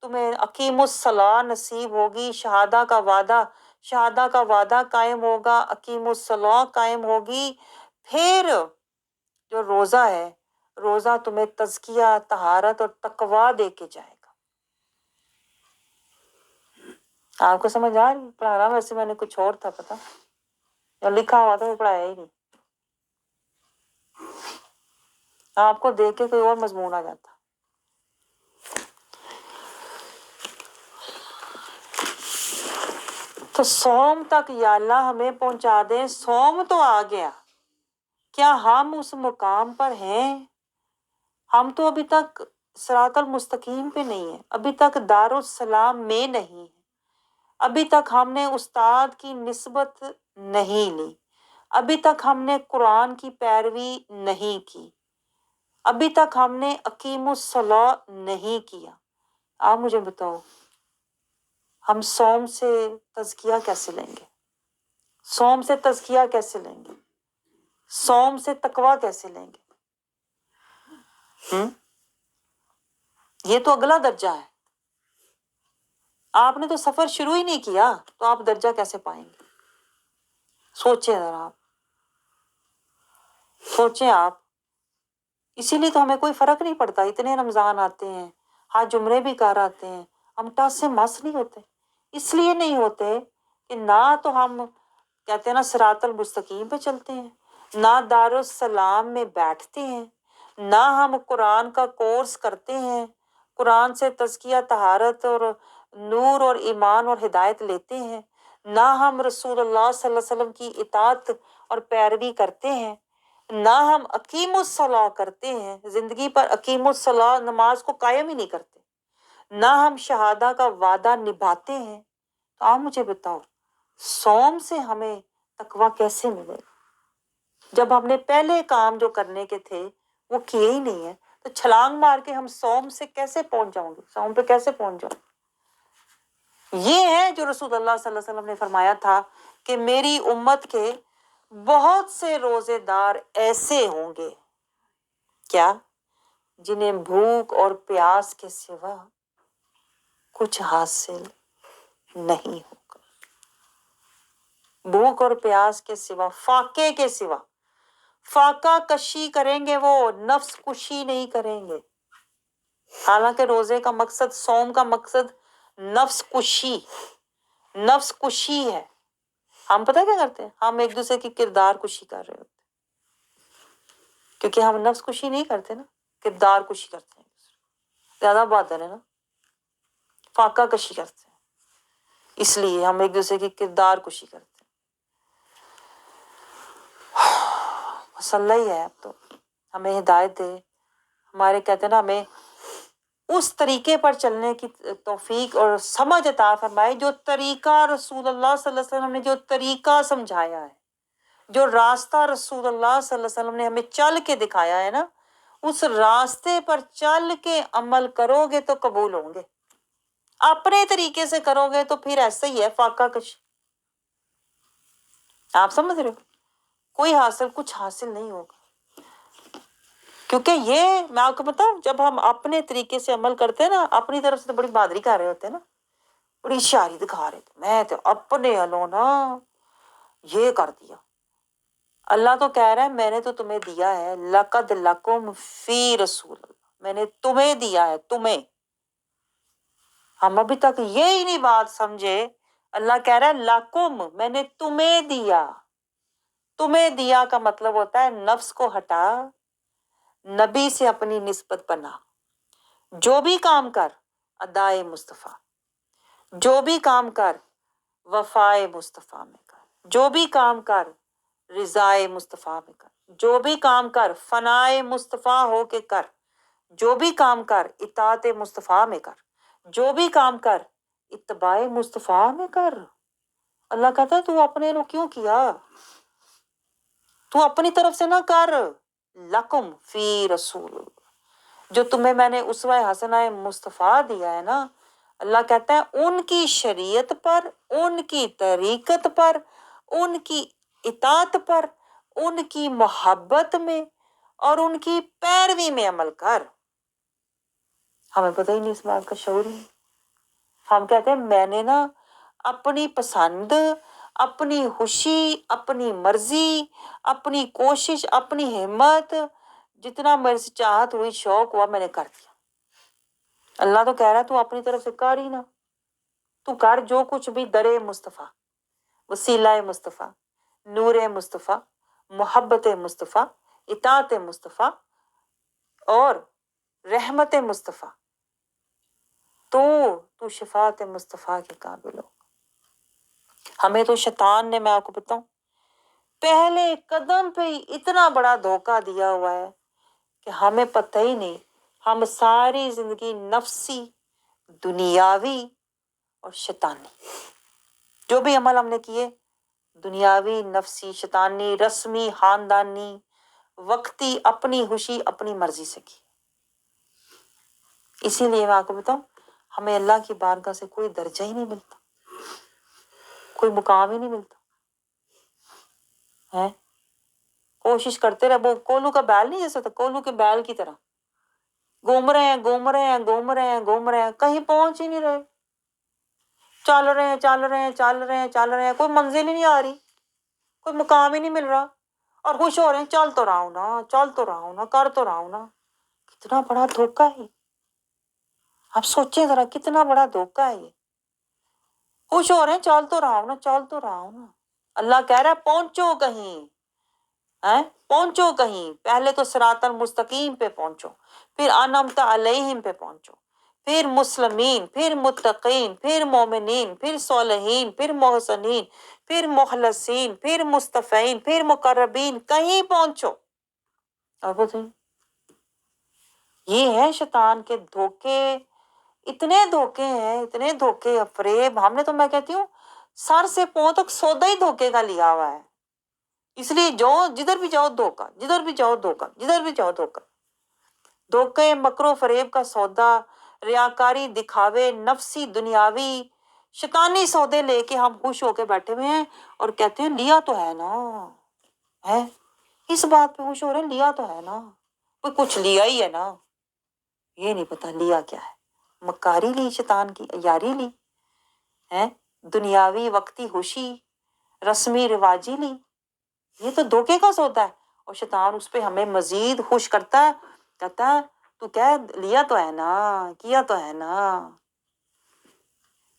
تمہیں اقیم الصلاۃ نصیب ہوگی، شہادہ کا وعدہ قائم ہوگا، اقیم الصلاۃ قائم ہوگی، پھر جو روزہ ہے، روزہ تمہیں تزکیہ طہارت اور تقویٰ دے کے جائے گا۔ آپ کو سمجھ آ رہی؟ پڑھا رہا ویسے میں نے کچھ اور تھا پتا، جو لکھا ہوا تھا وہ پڑھایا ہی نہیں، آپ کو دیکھ کے کوئی اور مضمون آ جاتا۔ تو صوم تک یا اللہ ہمیں پہنچا دیں، صوم تو آ گیا، کیا ہم اس مقام پر ہیں؟ ہم تو ابھی تک صراط المستقیم پہ نہیں ہیں، ابھی تک دارالسلام میں نہیں ہیں، ابھی تک ہم نے استاد کی نسبت نہیں لی، ابھی تک ہم نے قرآن کی پیروی نہیں کی، ابھی تک ہم نے اقیم الصلاۃ نہیں کیا۔ آپ مجھے بتاؤ ہم صوم سے تزکیہ کیسے لیں گے؟ صوم سے تزکیہ کیسے لیں گے؟ صوم سے تقویٰ کیسے لیں گے؟ یہ تو اگلا درجہ ہے، آپ نے تو سفر شروع ہی نہیں کیا تو آپ درجہ کیسے پائیں گے؟ سوچیں ذرا آپ، سوچیں آپ۔ اسی لیے تو ہمیں کوئی فرق نہیں پڑتا، اتنے رمضان آتے ہیں، حج عمرے بھی کر آتے ہیں، ہم ٹس سے مس نہیں ہوتے۔ اس لیے نہیں ہوتے کہ نہ تو ہم کہتے ہیں نا صراط المستقیم پہ چلتے ہیں، نہ دارالسلام میں بیٹھتے ہیں، نہ ہم قرآن کا کورس کرتے ہیں، قرآن سے تزکیہ طہارت اور نور اور ایمان اور ہدایت لیتے ہیں، نہ ہم رسول اللہ صلی اللہ علیہ وسلم کی اطاعت اور پیروی کرتے ہیں، نہ ہم اقیم الصلاح کرتے ہیں، زندگی پر اقیم الصلاح نماز کو قائم ہی نہیں کرتے، نہ ہم شہادہ کا وعدہ نبھاتے ہیں، تو آپ مجھے بتاؤ صوم سے ہمیں تقویٰ کیسے ملے گا؟ جب ہم نے پہلے کام جو کرنے کے تھے وہ کیے ہی نہیں ہیں، تو چھلانگ مار کے ہم صوم سے کیسے پہنچ جاؤں گے؟ صوم پہ کیسے پہنچ جاؤں؟ یہ ہے جو رسول اللہ صلی اللہ علیہ وسلم نے فرمایا تھا کہ میری امت کے بہت سے روزے دار ایسے ہوں گے، کیا؟ جنہیں بھوک اور پیاس کے سوا کچھ حاصل نہیں ہوگا، بھوک اور پیاس کے سوا، فاقے کے سوا، فاقہ کشی کریں گے، وہ نفس کشی نہیں کریں گے۔ حالانکہ روزے کا مقصد، صوم کا مقصد نفس کشی ہے۔ ہم پتہ کیا کرتے ہیں؟ ہم ایک دوسرے کی کردار کشی کر رہے ہوتے ہیں، کیونکہ ہم نفس کشی نہیں کرتے نا، کردار کشی کرتے ہیں، زیادہ بہتر ہے نا، فاقہ کشی کرتے ہیں، اس لیے ہم ایک دوسرے کی کردار کشی کرتے ہیں۔ مسئلہ ہی ہے، اب تو ہمیں ہدایت دے، ہمارے کہتے ہیں نا ہمیں اس طریقے پر چلنے کی توفیق اور سمجھ عطا فرمائے جو طریقہ رسول اللہ صلی اللہ علیہ وسلم نے جو طریقہ سمجھایا ہے، جو راستہ رسول اللہ صلی اللہ علیہ وسلم نے ہمیں چل کے دکھایا ہے نا، اس راستے پر چل کے عمل کرو گے تو قبول ہوں گے۔ اپنے طریقے سے کرو گے تو پھر ایسا ہی ہے، فاقہ کش۔ آپ سمجھ رہے ہو؟ کچھ حاصل نہیں ہوگا، کیونکہ یہ میں آپ کو بتاؤں، جب ہم اپنے طریقے سے عمل کرتے ہیں نا، اپنی طرف سے تو بڑی بہادری کر رہے ہوتے ہیں نا، بڑی ہوشیاری دکھا رہے تھے، میں تو اپنے نا یہ کر دیا۔ اللہ تو کہہ رہا ہے میں نے تو تمہیں دیا ہے، لقد لکم فی رسول اللہ، میں نے تمہیں دیا ہے، تمہیں۔ ہم ابھی تک یہی نہیں بات سمجھے، اللہ کہہ رہا ہے لکم، میں نے تمہیں دیا۔ تمہیں دیا کا مطلب ہوتا ہے نفس کو ہٹا، نبی سے اپنی نسبت بنا، جو بھی کام کر ادائے مصطفیٰ، جو بھی کام کر وفائے مصطفیٰ میں کر، جو بھی کام کر رضائے مصطفیٰ میں کر، جو بھی کام کر فنائے مصطفیٰ ہو کے کر، جو بھی کام کر اطاعت مصطفیٰ میں کر، جو بھی کام کر اتباع مصطفیٰ میں کر۔ اللہ کہتا ہے تو اپنے نو کیوں کیا؟ تو اپنی طرف سے نہ کر، لکم فی رسول اللہ، جو تمہیں میں نے اسوہ حسنہ مصطفیٰ دیا ہے نا، اللہ کہتا ہے ان کی شریعت پر، ان کی طریقت پر، ان کی اطاعت پر، ان کی محبت میں اور ان کی پیروی میں عمل کر۔ ہمیں پتہ ہی نہیں اس بات کا، شعور ہی نہیں۔ ہم کہتے ہیں میں نے نا اپنی پسند، اپنی خوشی، اپنی مرضی، اپنی کوشش، اپنی ہمت، جتنا میرے سے چاہت ہوئی، شوق ہوا، میں نے کر دیا۔ اللہ تو کہہ رہا ہے تو اپنی طرف سے کر ہی نہ، تو کر جو کچھ بھی در مصطفیٰ، وسیلہ مصطفیٰ، نور مصطفیٰ، محبت مصطفیٰ، اطاعت مصطفیٰ اور رحمت مصطفیٰ، تو شفاعت مصطفیٰ کے قابل ہو۔ ہمیں تو شیطان نے، میں آپ کو بتاؤں، پہلے قدم پہ ہی اتنا بڑا دھوکہ دیا ہوا ہے کہ ہمیں پتہ ہی نہیں، ہم ساری زندگی نفسی، دنیاوی اور شیطانی، جو بھی عمل ہم نے کیے، دنیاوی، نفسی، شیطانی، رسمی، خاندانی، وقتی، اپنی خوشی، اپنی مرضی سے کی۔ اسی لیے میں آپ کو بتاؤں، ہمیں اللہ کی بارگاہ سے کوئی درجہ ہی نہیں ملتا، کوئی مقام ہی نہیں ملتا ہے۔ کوشش کرتے رہے، وہ کولو کا بیل نہیں جیسا ہوتا، کولو کے بیل کی طرح گھوم رہے ہیں، گھوم رہے ہیں، گھوم رہے ہیں، گھوم رہے ہیں، کہیں پہنچ ہی نہیں رہے، چل رہے ہیں، چل رہے ہیں، چل رہے ہیں، چل رہے ہیں، کوئی منزل ہی نہیں آ رہی، کوئی مقام ہی نہیں مل رہا، اور خوش ہو رہے ہیں چل تو رہا ہوں نا، چل تو رہا ہوں نا، کر تو رہا ہوں نا۔ کتنا بڑا دھوکہ ہے، آپ سوچیں ذرا، کتنا بڑا دھوکہ ہے یہ۔ خوش ہو رہے ہیں چل تو رہا ہوں نا، چل تو رہا ہوں نا۔ اللہ کہہ رہا ہے پہنچو کہیں، پہنچو کہیں، پہلے تو صراط المستقیم پہ پہنچو، پھر انعمت علیہم پہ پہنچو، پھر مسلمین، پھر متقین، پھر مومنین، پھر صالحین، پھر محسنین، پھر مخلصین، پھر مصطفین، پھر مقربین، کہیں پہنچو۔ اور بتائیں، یہ ہے شیطان کے دھوکے، اتنے دھوکے ہیں، اتنے دھوکے فریب، ہم نے تو میں کہتی ہوں سر سے پاؤں تک سودا ہی دھوکے کا لیا ہوا ہے۔ اس لیے جو جدھر بھی جاؤ دھوکا، جدھر بھی جاؤ دھوکا، جدھر بھی جاؤ دھوکا، دھوکے، مکر و فریب کا سودا، ریاکاری، دکھاوے، نفسی، دنیاوی، شیطانی سودے لے کے ہم خوش ہو کے بیٹھے ہوئے ہیں اور کہتے ہیں لیا تو ہے نا، ہے اس بات پہ خوش ہو رہے ہیں، لیا تو ہے نا، کوئی کچھ لیا ہی ہے نا، یہ نہیں پتا لیا کیا ہے۔ مکاری لی، شیطان کی عیاری لی ہے، دنیاوی وقتی خوشی، رسمی رواجی لی، یہ تو دھوکے کا سودا ہے۔ اور شیطان اس پہ ہمیں مزید خوش کرتا ہے، کہتا ہے تو کیا لیا تو ہے نا، کیا تو ہے نا۔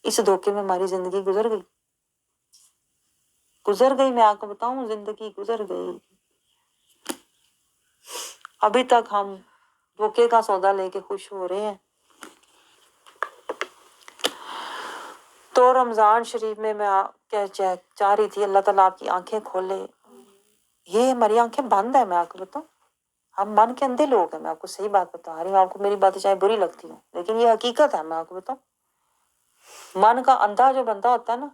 اس دھوکے میں ہماری زندگی گزر گئی، گزر گئی، میں آپ کو بتاؤں زندگی گزر گئی۔ ابھی تک ہم دھوکے کا سودا لے کے خوش ہو رہے ہیں۔ تو رمضان شریف میں چاہ رہی تھی اللہ تعالیٰ آپ کی آنکھیں کھولے، یہ ہماری آنکھیں بند ہے، میں آپ کو بتاؤں ہم من کے اندھے لوگ ہیں، میں آپ کو صحیح بات بتا رہی ہوں، آپ کو میری باتیں چاہے بری لگتی ہوں لیکن یہ حقیقت ہے، میں آپ کو بتاؤں من کا اندھا جو بندہ ہوتا ہے نا،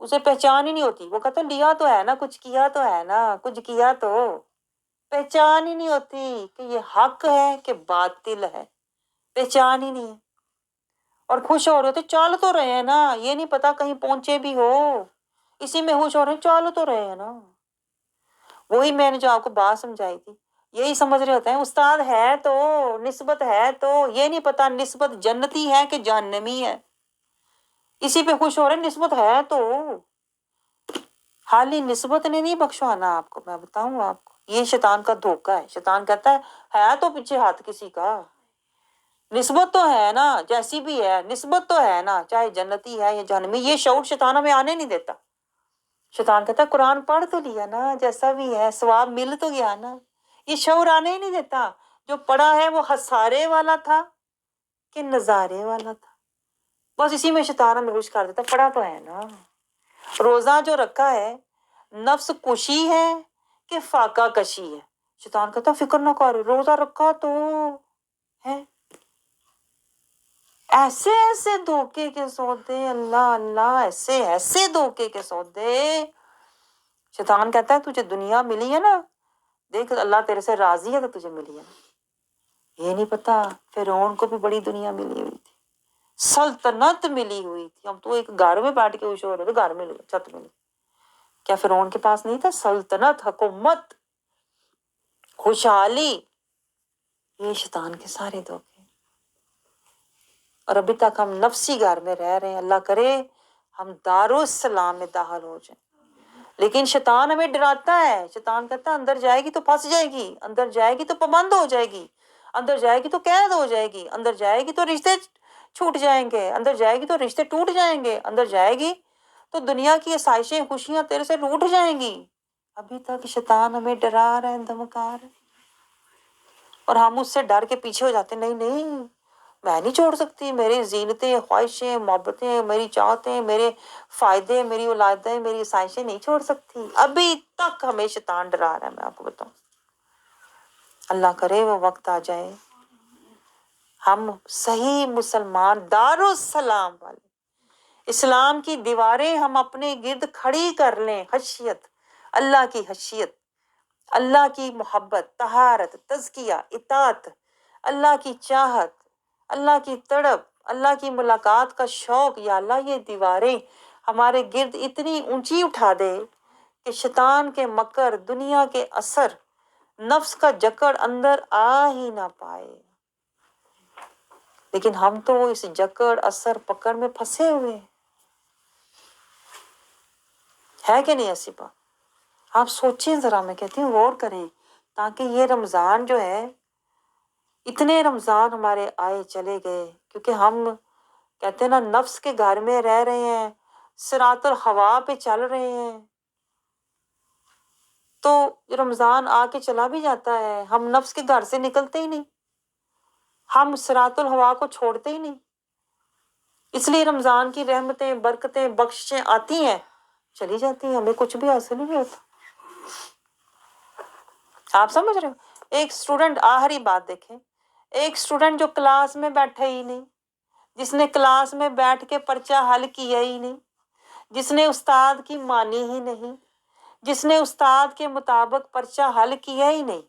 اسے پہچان ہی نہیں ہوتی، وہ کہتا ہے لیا تو ہے نا، کچھ کیا تو ہے نا، کچھ کیا تو، پہچان ہی نہیں ہوتی کہ یہ حق ہے کہ باطل ہے، پہچان ہی نہیں ہے۔ اور خوش ہو رہے ہوتے چال تو رہے ہیں نا، یہ نہیں پتا کہیں پہنچے بھی ہو، اسی میں خوش ہو رہے ہیں، چال تو رہے ہیں نا۔ وہی میں نے جو آپ کو بات سمجھائی تھی، یہی سمجھ رہے ہوتے ہیں استاد ہے تو، نسبت ہے تو، یہ نہیں پتا نسبت جنتی ہے کہ جہنمی ہے، اسی پہ خوش ہو رہے ہیں، نسبت ہے تو، حالی نسبت نے نہیں بخشوانا آپ کو، میں بتاؤں آپ کو، یہ شیطان کا دھوکا ہے۔ شیطان کہتا ہے تو پیچھے ہاتھ کسی کا، نسبت تو ہے نا، جیسی بھی ہے نسبت تو ہے نا، چاہے جنتی ہے یا جہنمی، یہ شعور شیطان ہمیں آنے نہیں دیتا۔ شیطان کہتا ہے قرآن پڑھ تو لیا نا، جیسا بھی ہے ثواب مل تو گیا نا، یہ شعور آنے ہی نہیں دیتا۔ جو پڑھا ہے وہ خسارے والا تھا کہ نظارے والا تھا، بس اسی میں شیطان ہمیں خوش کر دیتا، پڑھا تو ہے نا۔ روزہ جو رکھا ہے نفس کشی ہے کہ فاقہ کشی ہے، شیطان کہتا فکر نہ کر، روزہ رکھا تو ہے۔ ایسے ایسے دھوکے کے سودے، اللہ اللہ، ایسے ایسے دھوکے کے سودے۔ شیطان کہتا ہے تجھے دنیا ملی ہے نا، دیکھ اللہ تیرے سے راضی ہے تو تجھے ملی ہے نا، یہ نہیں پتا فرعون کو بھی بڑی دنیا ملی ہوئی تھی، سلطنت ملی ہوئی تھی، ہم تو ایک گھر میں بیٹھ کے خوش ہو رہے تھے، گھر مل گیا، چھت ملی، کیا فرعون کے پاس نہیں تھا سلطنت، حکومت، خوشحالی؟ یہ شیطان کے سارے دھوکے، اور ابھی تک ہم نفسی گھر میں رہ رہے ہیں، اللہ کرے ہم دارالسلام میں داخل ہو جائیں۔ لیکن شیطان ہمیں ڈراتا ہے، شیطان کہتا ہے اندر جائے گی تو پھنس جائے گی، اندر جائے گی تو پابند ہو جائے گی، اندر جائے گی تو قید ہو جائے گی، اندر جائے گی تو رشتے چھوٹ جائیں گے، اندر جائے گی تو رشتے ٹوٹ جائیں گے، اندر جائے گی تو دنیا کی آسائشیں خوشیاں تیرے سے روٹ جائیں گی۔ ابھی تک شیطان ہمیں ڈرا رہا ہے، دھمکا رہا ہے، اور ہم اس سے ڈر کے پیچھے ہو جاتے ہیں، نہیں نہیں میں نہیں چھوڑ سکتی، میری زینتیں، خواہشیں، محبتیں، میری چاہتیں، میرے فائدے، میری اولادیں، میری آسائشیں نہیں چھوڑ سکتی۔ ابھی تک ہمیں شیطان ڈرا رہا ہے، میں آپ کو بتاؤں، اللہ کرے وہ وقت آ جائے ہم صحیح مسلمان دارالسلام والے، اسلام کی دیواریں ہم اپنے گرد کھڑی کر لیں، خشیت اللہ کی، خشیت اللہ کی، محبت، طہارت، تزکیہ، اطاعت، اللہ کی چاہت، اللہ کی تڑپ، اللہ کی ملاقات کا شوق، یا اللہ یہ دیواریں ہمارے گرد اتنی اونچی اٹھا دے کہ شیطان کے مکر، دنیا کے اثر، نفس کا جکڑ اندر آ ہی نہ پائے۔ لیکن ہم تو اس جکڑ، اثر، پکڑ میں پھنسے ہوئے ہے کہ نہیں؟ ایسی بات آپ سوچیں ذرا، میں کہتی ہوں غور کریں، تاکہ یہ رمضان جو ہے، اتنے رمضان ہمارے آئے چلے گئے، کیونکہ ہم کہتے ہیں نا نفس کے گھر میں رہ رہے ہیں، صراط الہوا پہ چل رہے ہیں، تو رمضان آ کے چلا بھی جاتا ہے، ہم نفس کے گھر سے نکلتے ہی نہیں، ہم صراط الہوا کو چھوڑتے ہی نہیں، اس لیے رمضان کی رحمتیں، برکتیں، بخشیں آتی ہیں، چلی جاتی ہیں، ہمیں کچھ بھی حاصل نہیں ہوتا۔ آپ سمجھ رہے ہو؟ ایک اسٹوڈنٹ، آخری بات دیکھیں، ایک اسٹوڈنٹ جو کلاس میں بیٹھا ہی نہیں، جس نے کلاس میں بیٹھ کے پرچہ حل کیا ہی نہیں، جس نے استاد کی مانی ہی نہیں، جس نے استاد کے مطابق پرچہ حل کیا ہی نہیں،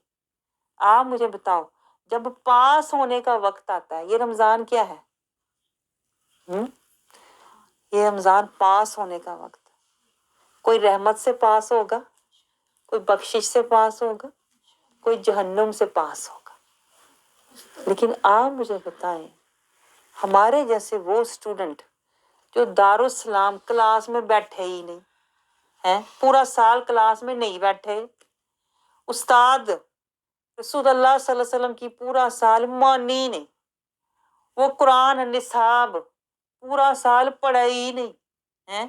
آپ مجھے بتاؤ جب پاس ہونے کا وقت آتا ہے، یہ رمضان کیا ہے؟ یہ رمضان پاس ہونے کا وقت ہے۔ کوئی رحمت سے پاس ہوگا، کوئی بخشش سے پاس ہوگا، کوئی جہنم سے پاس ہوگا۔ لیکن آپ مجھے بتائیں، ہمارے جیسے وہ اسٹوڈنٹ جو دارالسلام کلاس میں بیٹھے ہی نہیں ہیں، پورا سال کلاس میں نہیں بیٹھے، استاد رسول اللہ صلی اللہ علیہ وسلم کی پورا سال مانی نہیں، وہ قرآن نصاب پورا سال پڑھا ہی نہیں ہے،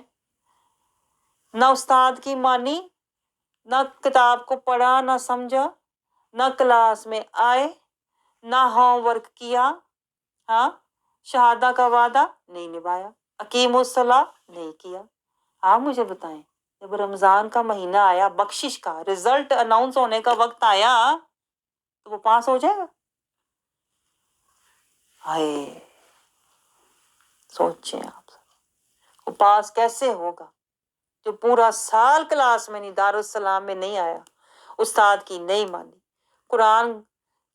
نہ استاد کی مانی، نہ کتاب کو پڑھا، نہ سمجھا، نہ کلاس میں آئے، نہ ہوم ورک کیا، ہاں شہادہ کا وعدہ نہیں نبھایا، اقیم الصلاۃ نہیں کیا۔ آپ مجھے بتائیں جب رمضان کا مہینہ آیا، بخشش کا رزلٹ اناؤنس ہونے کا وقت آیا، تو وہ پاس ہو جائے گا؟ ہائے، سوچیں آپ، وہ پاس کیسے ہوگا جو پورا سال کلاس میں نہیں، دارالسلام میں نہیں آیا، استاد کی نہیں مانی، قرآن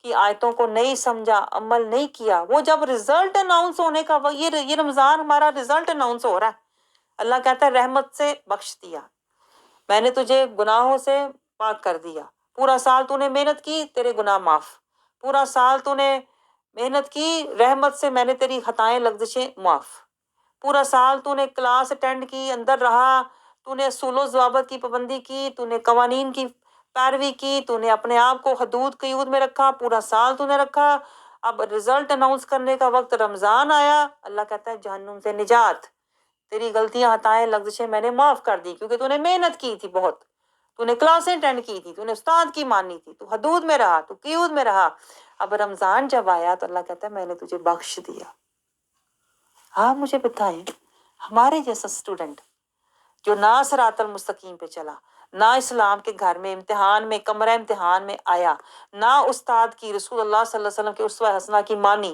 کی آیتوں کو نہیں سمجھا، عمل نہیں کیا، وہ جب رزلٹ اناؤنس ہونے کا یہ رمضان ہمارا رزلٹ اناؤنس ہو رہا ہے، اللہ کہتا ہے رحمت سے بخش دیا، میں نے تجھے گناہوں سے پاک کر دیا، پورا سال تو نے محنت کی، تیرے گناہ معاف، پورا سال تو نے محنت کی، رحمت سے میں نے تیری خطائیں لغزشیں معاف، پورا سال تو نے کلاس اٹینڈ کی، اندر رہا، تو نے اصول و ضوابط کی پابندی کی، تو نے قوانین کی پیروی کی، تو نے اپنے آپ کو حدود قیود میں رکھا، پورا سال تو نے رکھا، اب رزلٹ اناؤنس کرنے کا وقت رمضان آیا، اللہ کہتا ہے جہنم سے نجات، تیری غلطیاں، خطائیں، لغزشیں میں نے معاف کر دی، کیونکہ تو نے محنت کی تھی بہت، تو نے کلاسیں اٹینڈ کی تھی، تو نے استاد کی مانی تھی، تو حدود میں رہا، تو قیود میں رہا، اب رمضان جب آیا تو اللہ کہتا ہے میں نے تجھے بخش دیا۔ آپ مجھے بتائیں ہمارے جیسا اسٹوڈنٹ جو نہ صراط المستقیم پہ چلا، نہ اسلام کے گھر میں امتحان میں، کمرہ امتحان میں آیا، نہ استاد کی، رسول اللہ صلی اللہ علیہ وسلم کے اسوہ حسنہ کی مانی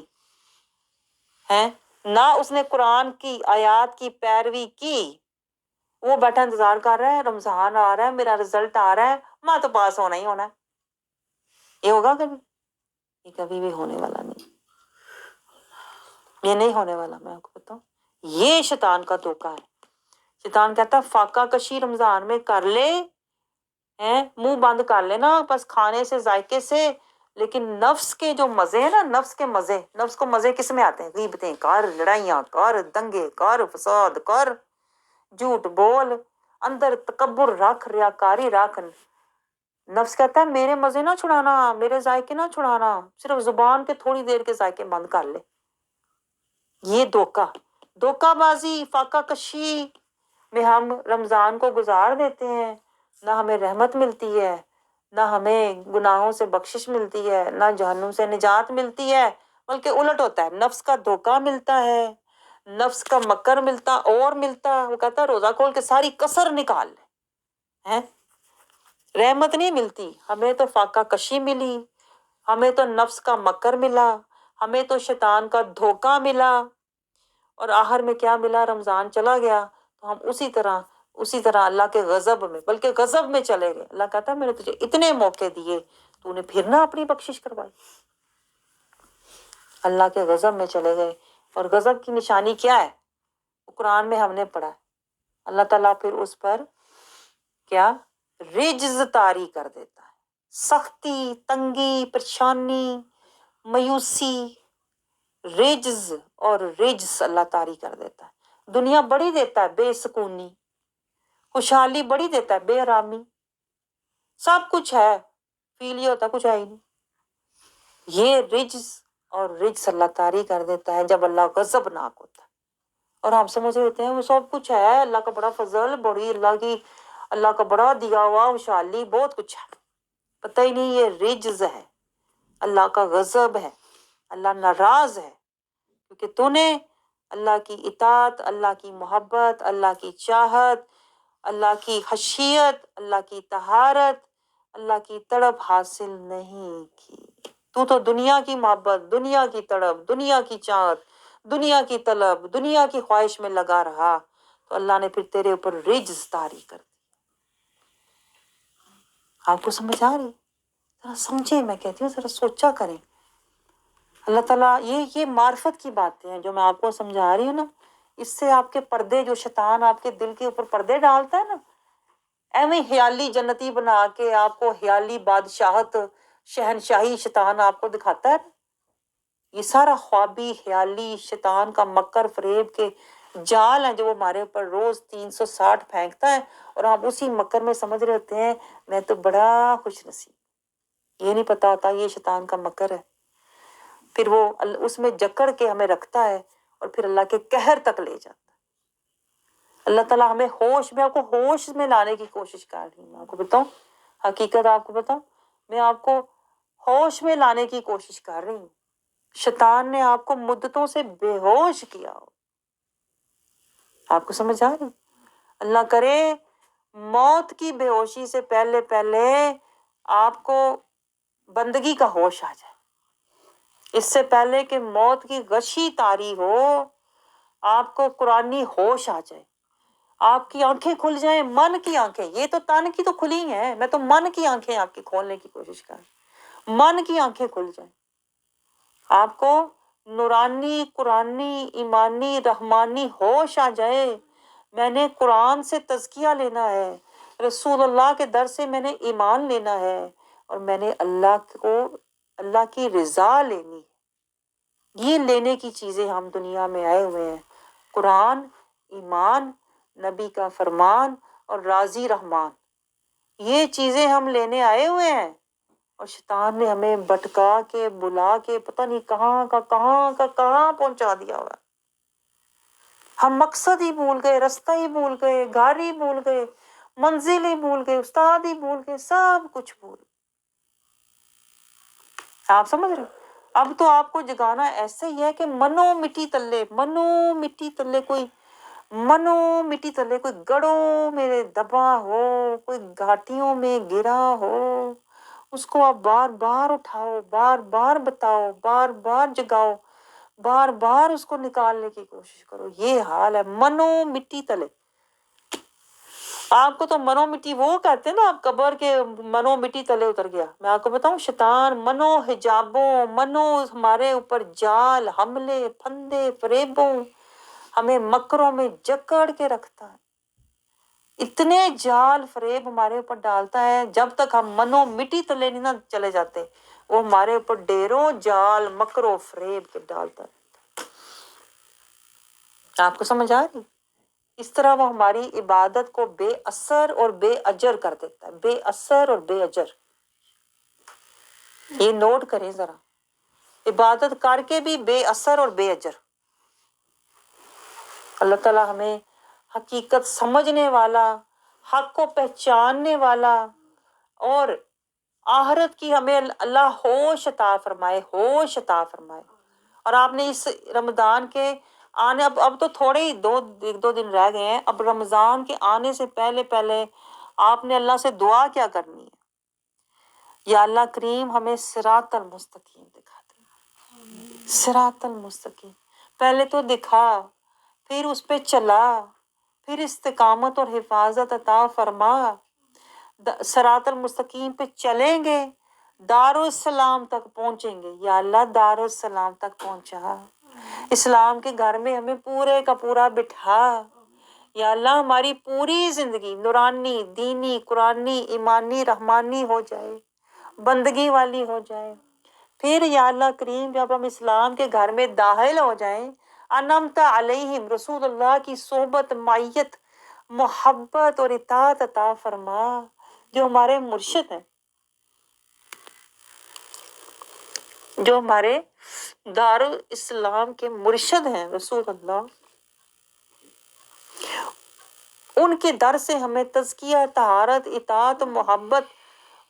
ہے، نہ اس نے قرآن کی آیات کی پیروی کی، وہ بیٹھا انتظار کر رہا ہے رمضان آ رہا ہے، میرا رزلٹ آ رہا ہے، میں تو پاس ہونا ہی ہونا ہے، یہ ہوگا کبھی؟ یہ کبھی بھی ہونے والا نہیں، یہ نہیں ہونے والا، میں آپ کو بتاؤں، یہ شیطان کا دھوکہ ہے۔ شیطان کہتا ہے فاقہ کشی رمضان میں کر لے، منہ بند کر لینا بس کھانے سے، ذائقے سے، لیکن نفس کے جو مزے ہیں نا، نفس کے مزے، نفس کو مزے کس میں آتے ہیں؟ غیبتیں کر، لڑائیاں کر، دنگے کر، فساد کر، جھوٹ بول، اندر تکبر رکھ، ریاکاری رکھ، نفس کہتا ہے میرے مزے نہ چھڑانا، میرے ذائقے نہ چھڑانا، صرف زبان کے تھوڑی دیر کے ذائقے بند کر لے۔ یہ دھوکہ بازی، فاقہ کشی میں ہم رمضان کو گزار دیتے ہیں، نہ ہمیں رحمت ملتی ہے، نہ ہمیں گناہوں سے بخشش ملتی ہے، نہ جہنم سے نجات ملتی ہے، بلکہ الٹ ہوتا ہے، نفس کا دھوکہ ملتا ہے، نفس کا مکر ملتا اور ملتا، وہ کہتا ہے روزہ کھول کے ساری کسر نکال لے، رحمت نہیں ملتی، ہمیں تو فاقہ کشی ملی، ہمیں تو نفس کا مکر ملا، ہمیں تو شیطان کا دھوکہ ملا، اور آخر میں کیا ملا؟ رمضان چلا گیا تو ہم اسی طرح اللہ کے غضب میں، بلکہ غضب میں چلے گئے۔ اللہ کہتا ہے میں نے تجھے اتنے موقع دیے، تو نے پھر نہ اپنی بخشش کروائی، اللہ کے غضب میں چلے گئے۔ اور غضب کی نشانی کیا ہے؟ قرآن میں ہم نے پڑھا ہے، اللہ تعالیٰ پھر اس پر کیا رجز طاری کر دیتا ہے، سختی، تنگی، پریشانی، مایوسی، رجز اور رجس اللہ طاری کر دیتا ہے۔ دنیا بڑی دیتا ہے بے سکونی، خوشحالی بڑی دیتا ہے بے آرامی، سب کچھ ہے، فیل یہ ہوتا ہے کچھ ہے ہی نہیں۔ یہ رجز اور رجس اللہ طاری کر دیتا ہے جب اللہ غضب ناک ہوتا ہے، اور ہم سمجھ ہوتے ہیں وہ سب کچھ ہے، اللہ کا بڑا فضل، بڑی اللہ کا بڑا دیا ہوا خوشحالی، بہت کچھ ہے، پتہ ہی نہیں یہ رجز ہے، اللہ کا غضب ہے۔ اللہ ناراض ہے، کیونکہ تو نے اللہ کی اطاعت، اللہ کی محبت، اللہ کی چاہت، اللہ کی خشیت، اللہ کی طہارت، اللہ کی تڑپ حاصل نہیں کی۔ تو دنیا کی محبت، دنیا کی تڑپ، دنیا کی چاہت، دنیا کی طلب، دنیا کی خواہش میں لگا رہا، تو اللہ نے پھر تیرے اوپر رجز طاری کر دی۔ آپ کو سمجھ آ رہی؟ ذرا سمجھیں، میں کہتی ہوں ذرا سوچا کریں۔ اللہ تعالیٰ یہ معرفت کی باتیں ہیں جو میں آپ کو سمجھا رہی ہوں نا، اس سے آپ کے پردے، جو شیطان آپ کے دل کے اوپر پردے ڈالتا ہے نا، ایویں خیالی جنتی بنا کے آپ کو خیالی بادشاہت، شہنشاہی شیطان آپ کو دکھاتا ہے، یہ سارا خوابی خیالی شیطان کا مکر فریب کے جال ہیں جو وہ ہمارے اوپر روز 360 پھینکتا ہے، اور آپ اسی مکر میں سمجھ رہے ہوتے ہیں میں تو بڑا خوش نصیب۔ یہ نہیں پتا ہوتا یہ شیطان کا مکر ہے، پھر وہ اس میں جکڑ کے ہمیں رکھتا ہے اور پھر اللہ کے قہر تک لے جاتا ہے۔ اللہ تعالیٰ ہمیں ہوش میں، آپ کو ہوش میں لانے کی کوشش کر رہی ہوں۔ میں آپ کو بتاؤں حقیقت، آپ کو بتاؤں، میں آپ کو ہوش میں لانے کی کوشش کر رہی ہوں۔ شیطان نے آپ کو مدتوں سے بے ہوش کیا ہو۔ آپ کو سمجھ آ رہی؟ اللہ کرے موت کی بے ہوشی سے پہلے پہلے آپ کو بندگی کا ہوش آ جائے، اس سے پہلے کہ موت کی غشی طاری ہو، آپ کو قرآنی ہوش آ جائے، آپ کی آنکھیں کھل جائیں، من کی آنکھیں۔ یہ تو تن کی تو کھلی ہیں، میں تو من کی آنکھیں آپ کی کھولنے کی کوشش کر رہی ہوں۔ من کی آنکھیں کھل جائیں، آپ کو نورانی، قرآنی، ایمانی، رحمانی ہوش آ جائے۔ میں نے قرآن سے تزکیہ لینا ہے، رسول اللہ کے در سے میں نے ایمان لینا ہے، اور میں نے اللہ کی رضا لینی ہے۔ یہ لینے کی چیزیں ہم دنیا میں آئے ہوئے ہیں، قرآن، ایمان، نبی کا فرمان اور راضی رحمان، یہ چیزیں ہم لینے آئے ہوئے ہیں، اور شیطان نے ہمیں بھٹکا کے بلا کے پتہ نہیں کہاں پہنچا دیا ہوا۔ ہم مقصد ہی بھول گئے، رستہ ہی بھول گئے، گھر ہی بھول گئے، منزل ہی بھول گئے، استاد ہی بھول گئے، سب کچھ بھول گئے۔ آپ سمجھ رہے ہو؟ اب تو آپ کو جگانا ایسے ہی ہے کہ منو مٹی تلے کوئی گڑوں میں دبا ہو، کوئی گھاٹیوں میں گرا ہو، اس کو آپ بار بار اٹھاؤ، بار بار بتاؤ، بار بار جگاؤ، بار بار اس کو نکالنے کی کوشش کرو۔ یہ حال ہے منو مٹی تلے۔ آپ کو تو منو مٹی وہ کہتے ہیں نا، آپ قبر کے منو مٹی تلے اتر گیا۔ میں آپ کو بتاؤں شیطان منو حجابوں، منو ہمارے اوپر جال، حملے، پھندے، فریبوں، ہمیں مکروں میں جکڑ کے رکھتا ہے۔ اتنے جال فریب ہمارے اوپر ڈالتا ہے، جب تک ہم منو مٹی تلے نہیں نہ چلے جاتے وہ ہمارے اوپر ڈیروں جال مکرو فریب کے ڈالتا ہے۔ آپ کو سمجھ آ رہی؟ اس طرح وہ ہماری عبادت کو بے اثر اور بے اجر کر دیتا ہے، بے اثر اور بے اجر۔ یہ نوٹ کریں ذرا، عبادت کر کے بھی بے اثر اور بے اجر۔ اللہ تعالیٰ ہمیں حقیقت سمجھنے والا، حق کو پہچاننے والا، اور آخرت کی ہمیں اللہ ہوش عطا فرمائے، ہوش عطا فرمائے۔ اور آپ نے اس رمضان کے آنے، اب تو تھوڑے ہی ایک دو دن رہ گئے ہیں، اب رمضان کے آنے سے پہلے پہلے آپ نے اللہ سے دعا کیا کرنی ہے؟ یا اللہ کریم ہمیں صراط المستقیم دکھا دے، صراط المستقیم پہلے تو دکھا، پھر اس پہ چلا، پھر استقامت اور حفاظت عطا فرما۔ صراط المستقیم پہ چلیں گے، دارالسلام تک پہنچیں گے۔ یا اللہ دارالسلام تک پہنچا، اسلام کے گھر میں ہمیں پورے کا پورا بٹھا۔ یا اللہ ہماری پوری زندگی نورانی، دینی، قرآنی، ایمانی، رحمانی ہو جائے، بندگی والی ہو جائے۔ پھر یا اللہ کریم جب ہم اسلام کے گھر میں داخل ہو جائیں، انعمت علیہم، رسول اللہ کی صحبت، معیت، محبت اور اطاعت عطا فرما، جو ہمارے مرشد ہیں، جو ہمارے دارالاسلام کے مرشد ہیں رسول اللہ، ان کے در سے ہمیں تزکیہ، طہارت، اطاعت، محبت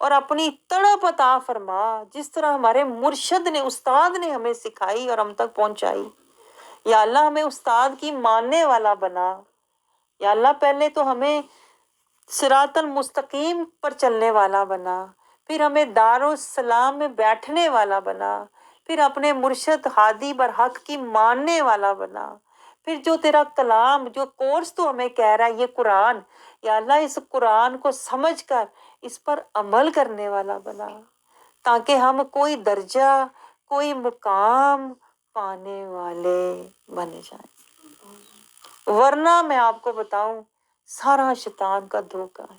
اور اپنی تڑپ عطا فرما جس طرح ہمارے مرشد نے، استاد نے ہمیں سکھائی اور ہم تک پہنچائی۔ یا اللہ ہمیں استاد کی ماننے والا بنا۔ یا اللہ پہلے تو ہمیں صراط المستقیم پر چلنے والا بنا، پھر ہمیں دارالسلام میں بیٹھنے والا بنا، پھر اپنے مرشد ہادی برحق کی ماننے والا بنا، پھر جو تیرا کلام، جو کورس تو ہمیں کہہ رہا ہے یہ قرآن، یا اللہ اس قرآن کو سمجھ کر اس پر عمل کرنے والا بنا، تاکہ ہم کوئی درجہ، کوئی مقام پانے والے بن جائیں۔ ورنہ میں آپ کو بتاؤں سارا شیطان کا دھوکہ ہے،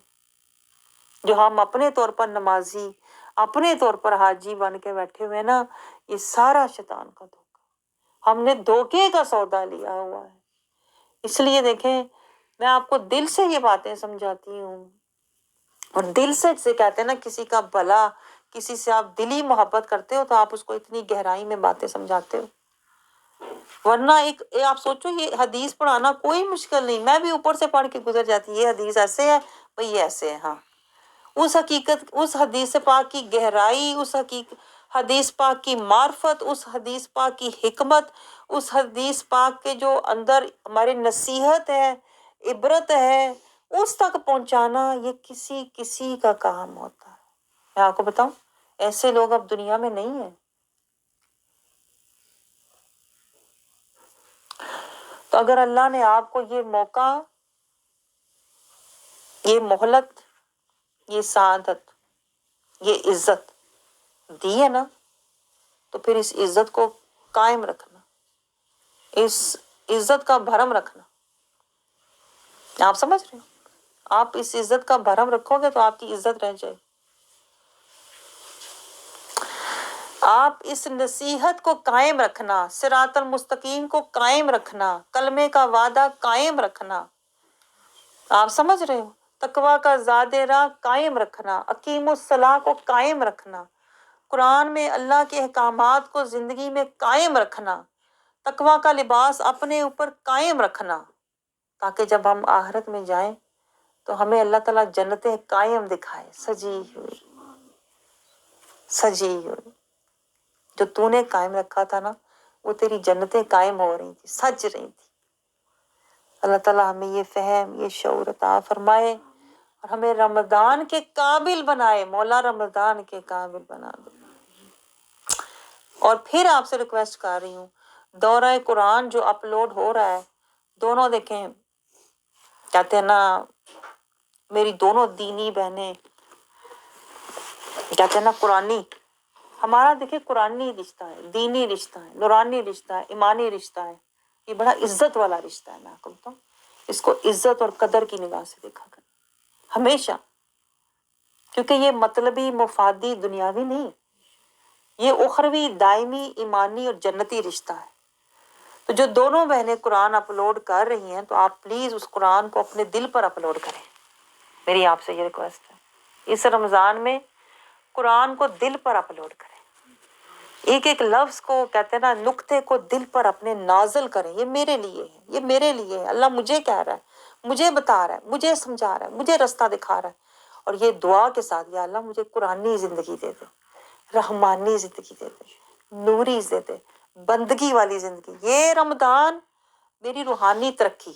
جو ہم اپنے طور پر نمازی، اپنے طور پر حاجی بن کے بیٹھے ہوئے نا، یہ سارا شیطان کا دھوکہ، ہم نے دھوکے کا سودا لیا ہوا ہے۔ اس لیے دیکھیں، میں آپ کو دل سے یہ باتیں سمجھاتی ہوں، اور دل سے کہتے ہیں نا، کسی کا بھلا، کسی سے آپ دلی محبت کرتے ہو تو آپ اس کو اتنی گہرائی میں باتیں سمجھاتے ہو۔ ورنہ آپ سوچو، یہ حدیث پڑھانا کوئی مشکل نہیں، میں بھی اوپر سے پڑھ کے گزر جاتی، یہ حدیث ایسے ہے بھئی، یہ ایسے ہے، ہاں۔ اس حقیقت، اس حدیث پاک کی گہرائی، اس حدیث پاک کی معرفت، اس حدیث پاک کی حکمت، اس حدیث پاک کے جو اندر ہمارے نصیحت ہے، عبرت ہے، اس تک پہنچانا یہ کسی کا کام ہوتا ہے۔ میں آپ کو بتاؤں، ایسے لوگ اب دنیا میں نہیں ہیں۔ تو اگر اللہ نے آپ کو یہ موقع، یہ مہلت، یہ سعادت، یہ عزت دی ہے نا، تو پھر اس عزت کو قائم رکھنا، اس عزت کا بھرم رکھنا۔ آپ سمجھ رہے ہو؟ آپ اس عزت کا بھرم رکھو گے تو آپ کی عزت رہ جائے۔ آپ اس نصیحت کو قائم رکھنا، صراط المستقیم کو قائم رکھنا، کلمے کا وعدہ قائم رکھنا، آپ سمجھ رہے ہو؟ تقویٰ کا زاد راہ قائم رکھنا، اقیم الصلاۃ کو قائم رکھنا، قرآن میں اللہ کے احکامات کو زندگی میں قائم رکھنا، تقویٰ کا لباس اپنے اوپر قائم رکھنا، تاکہ جب ہم آخرت میں جائیں تو ہمیں اللہ تعالیٰ جنتیں قائم دکھائے، سجی ہوئی، سجی ہوئی۔ جو تو نے قائم رکھا تھا نا، وہ تیری جنتیں قائم ہو رہی تھی، سج رہی تھی۔ اللہ تعالیٰ ہمیں یہ فہم، یہ شعور عطا فرمائے اور ہمیں رمضان کے قابل بنائے، مولا رمضان کے قابل بنا دے۔ اور پھر آپ سے ریکویسٹ کر رہی ہوں، دورہ قرآن جو اپلوڈ ہو رہا ہے، دونوں دیکھیں، کہتے ہیں نا، میری دونوں دینی بہنیں، کہتے ہیں نا قرآنی، ہمارا دیکھیں قرآنی رشتہ ہے، دینی رشتہ ہے، نورانی رشتہ ہے، ایمانی رشتہ ہے، یہ بڑا عزت والا رشتہ ہے۔ میں آپ کو بتاؤں، اس کو عزت اور قدر کی نگاہ سے دیکھا کر ہمیشہ، کیونکہ یہ مطلبی، مفادی، دنیاوی نہیں، یہ اخروی، دائمی، ایمانی اور جنتی رشتہ ہے۔ تو جو دونوں بہنیں قرآن اپلوڈ کر رہی ہیں، تو آپ پلیز اس قرآن کو اپنے دل پر اپلوڈ کریں، میری آپ سے یہ ریکویسٹ ہے۔ اس رمضان میں قرآن کو دل پر اپلوڈ کریں، ایک ایک لفظ کو، کہتے ہیں نا، نقطے کو دل پر اپنے نازل کریں۔ یہ میرے لیے ہے، یہ میرے لیے ہے، اللہ مجھے کہہ رہا ہے، مجھے بتا رہا ہے، مجھے سمجھا رہا ہے، مجھے رستہ دکھا رہا ہے۔ اور یہ دعا کے ساتھ، یا اللہ مجھے قرآنی زندگی دے دے، رحمانی زندگی دے دے، نوری دے دے، بندگی والی زندگی۔ یہ رمضان میری روحانی ترقی،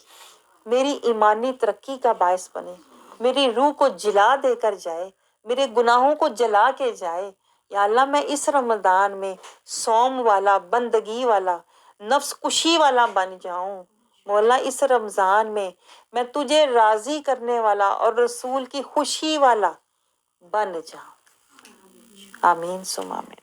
میری ایمانی ترقی کا باعث بنے، میری روح کو جلا دے کر جائے، میرے گناہوں کو جلا کے جائے۔ یا اللہ میں اس رمضان میں صوم والا، بندگی والا، نفس کشی والا بن جاؤں۔ مولا اس رمضان میں میں تجھے راضی کرنے والا اور رسول کی خوشی والا بن جاؤں۔ آمین ثم آمین۔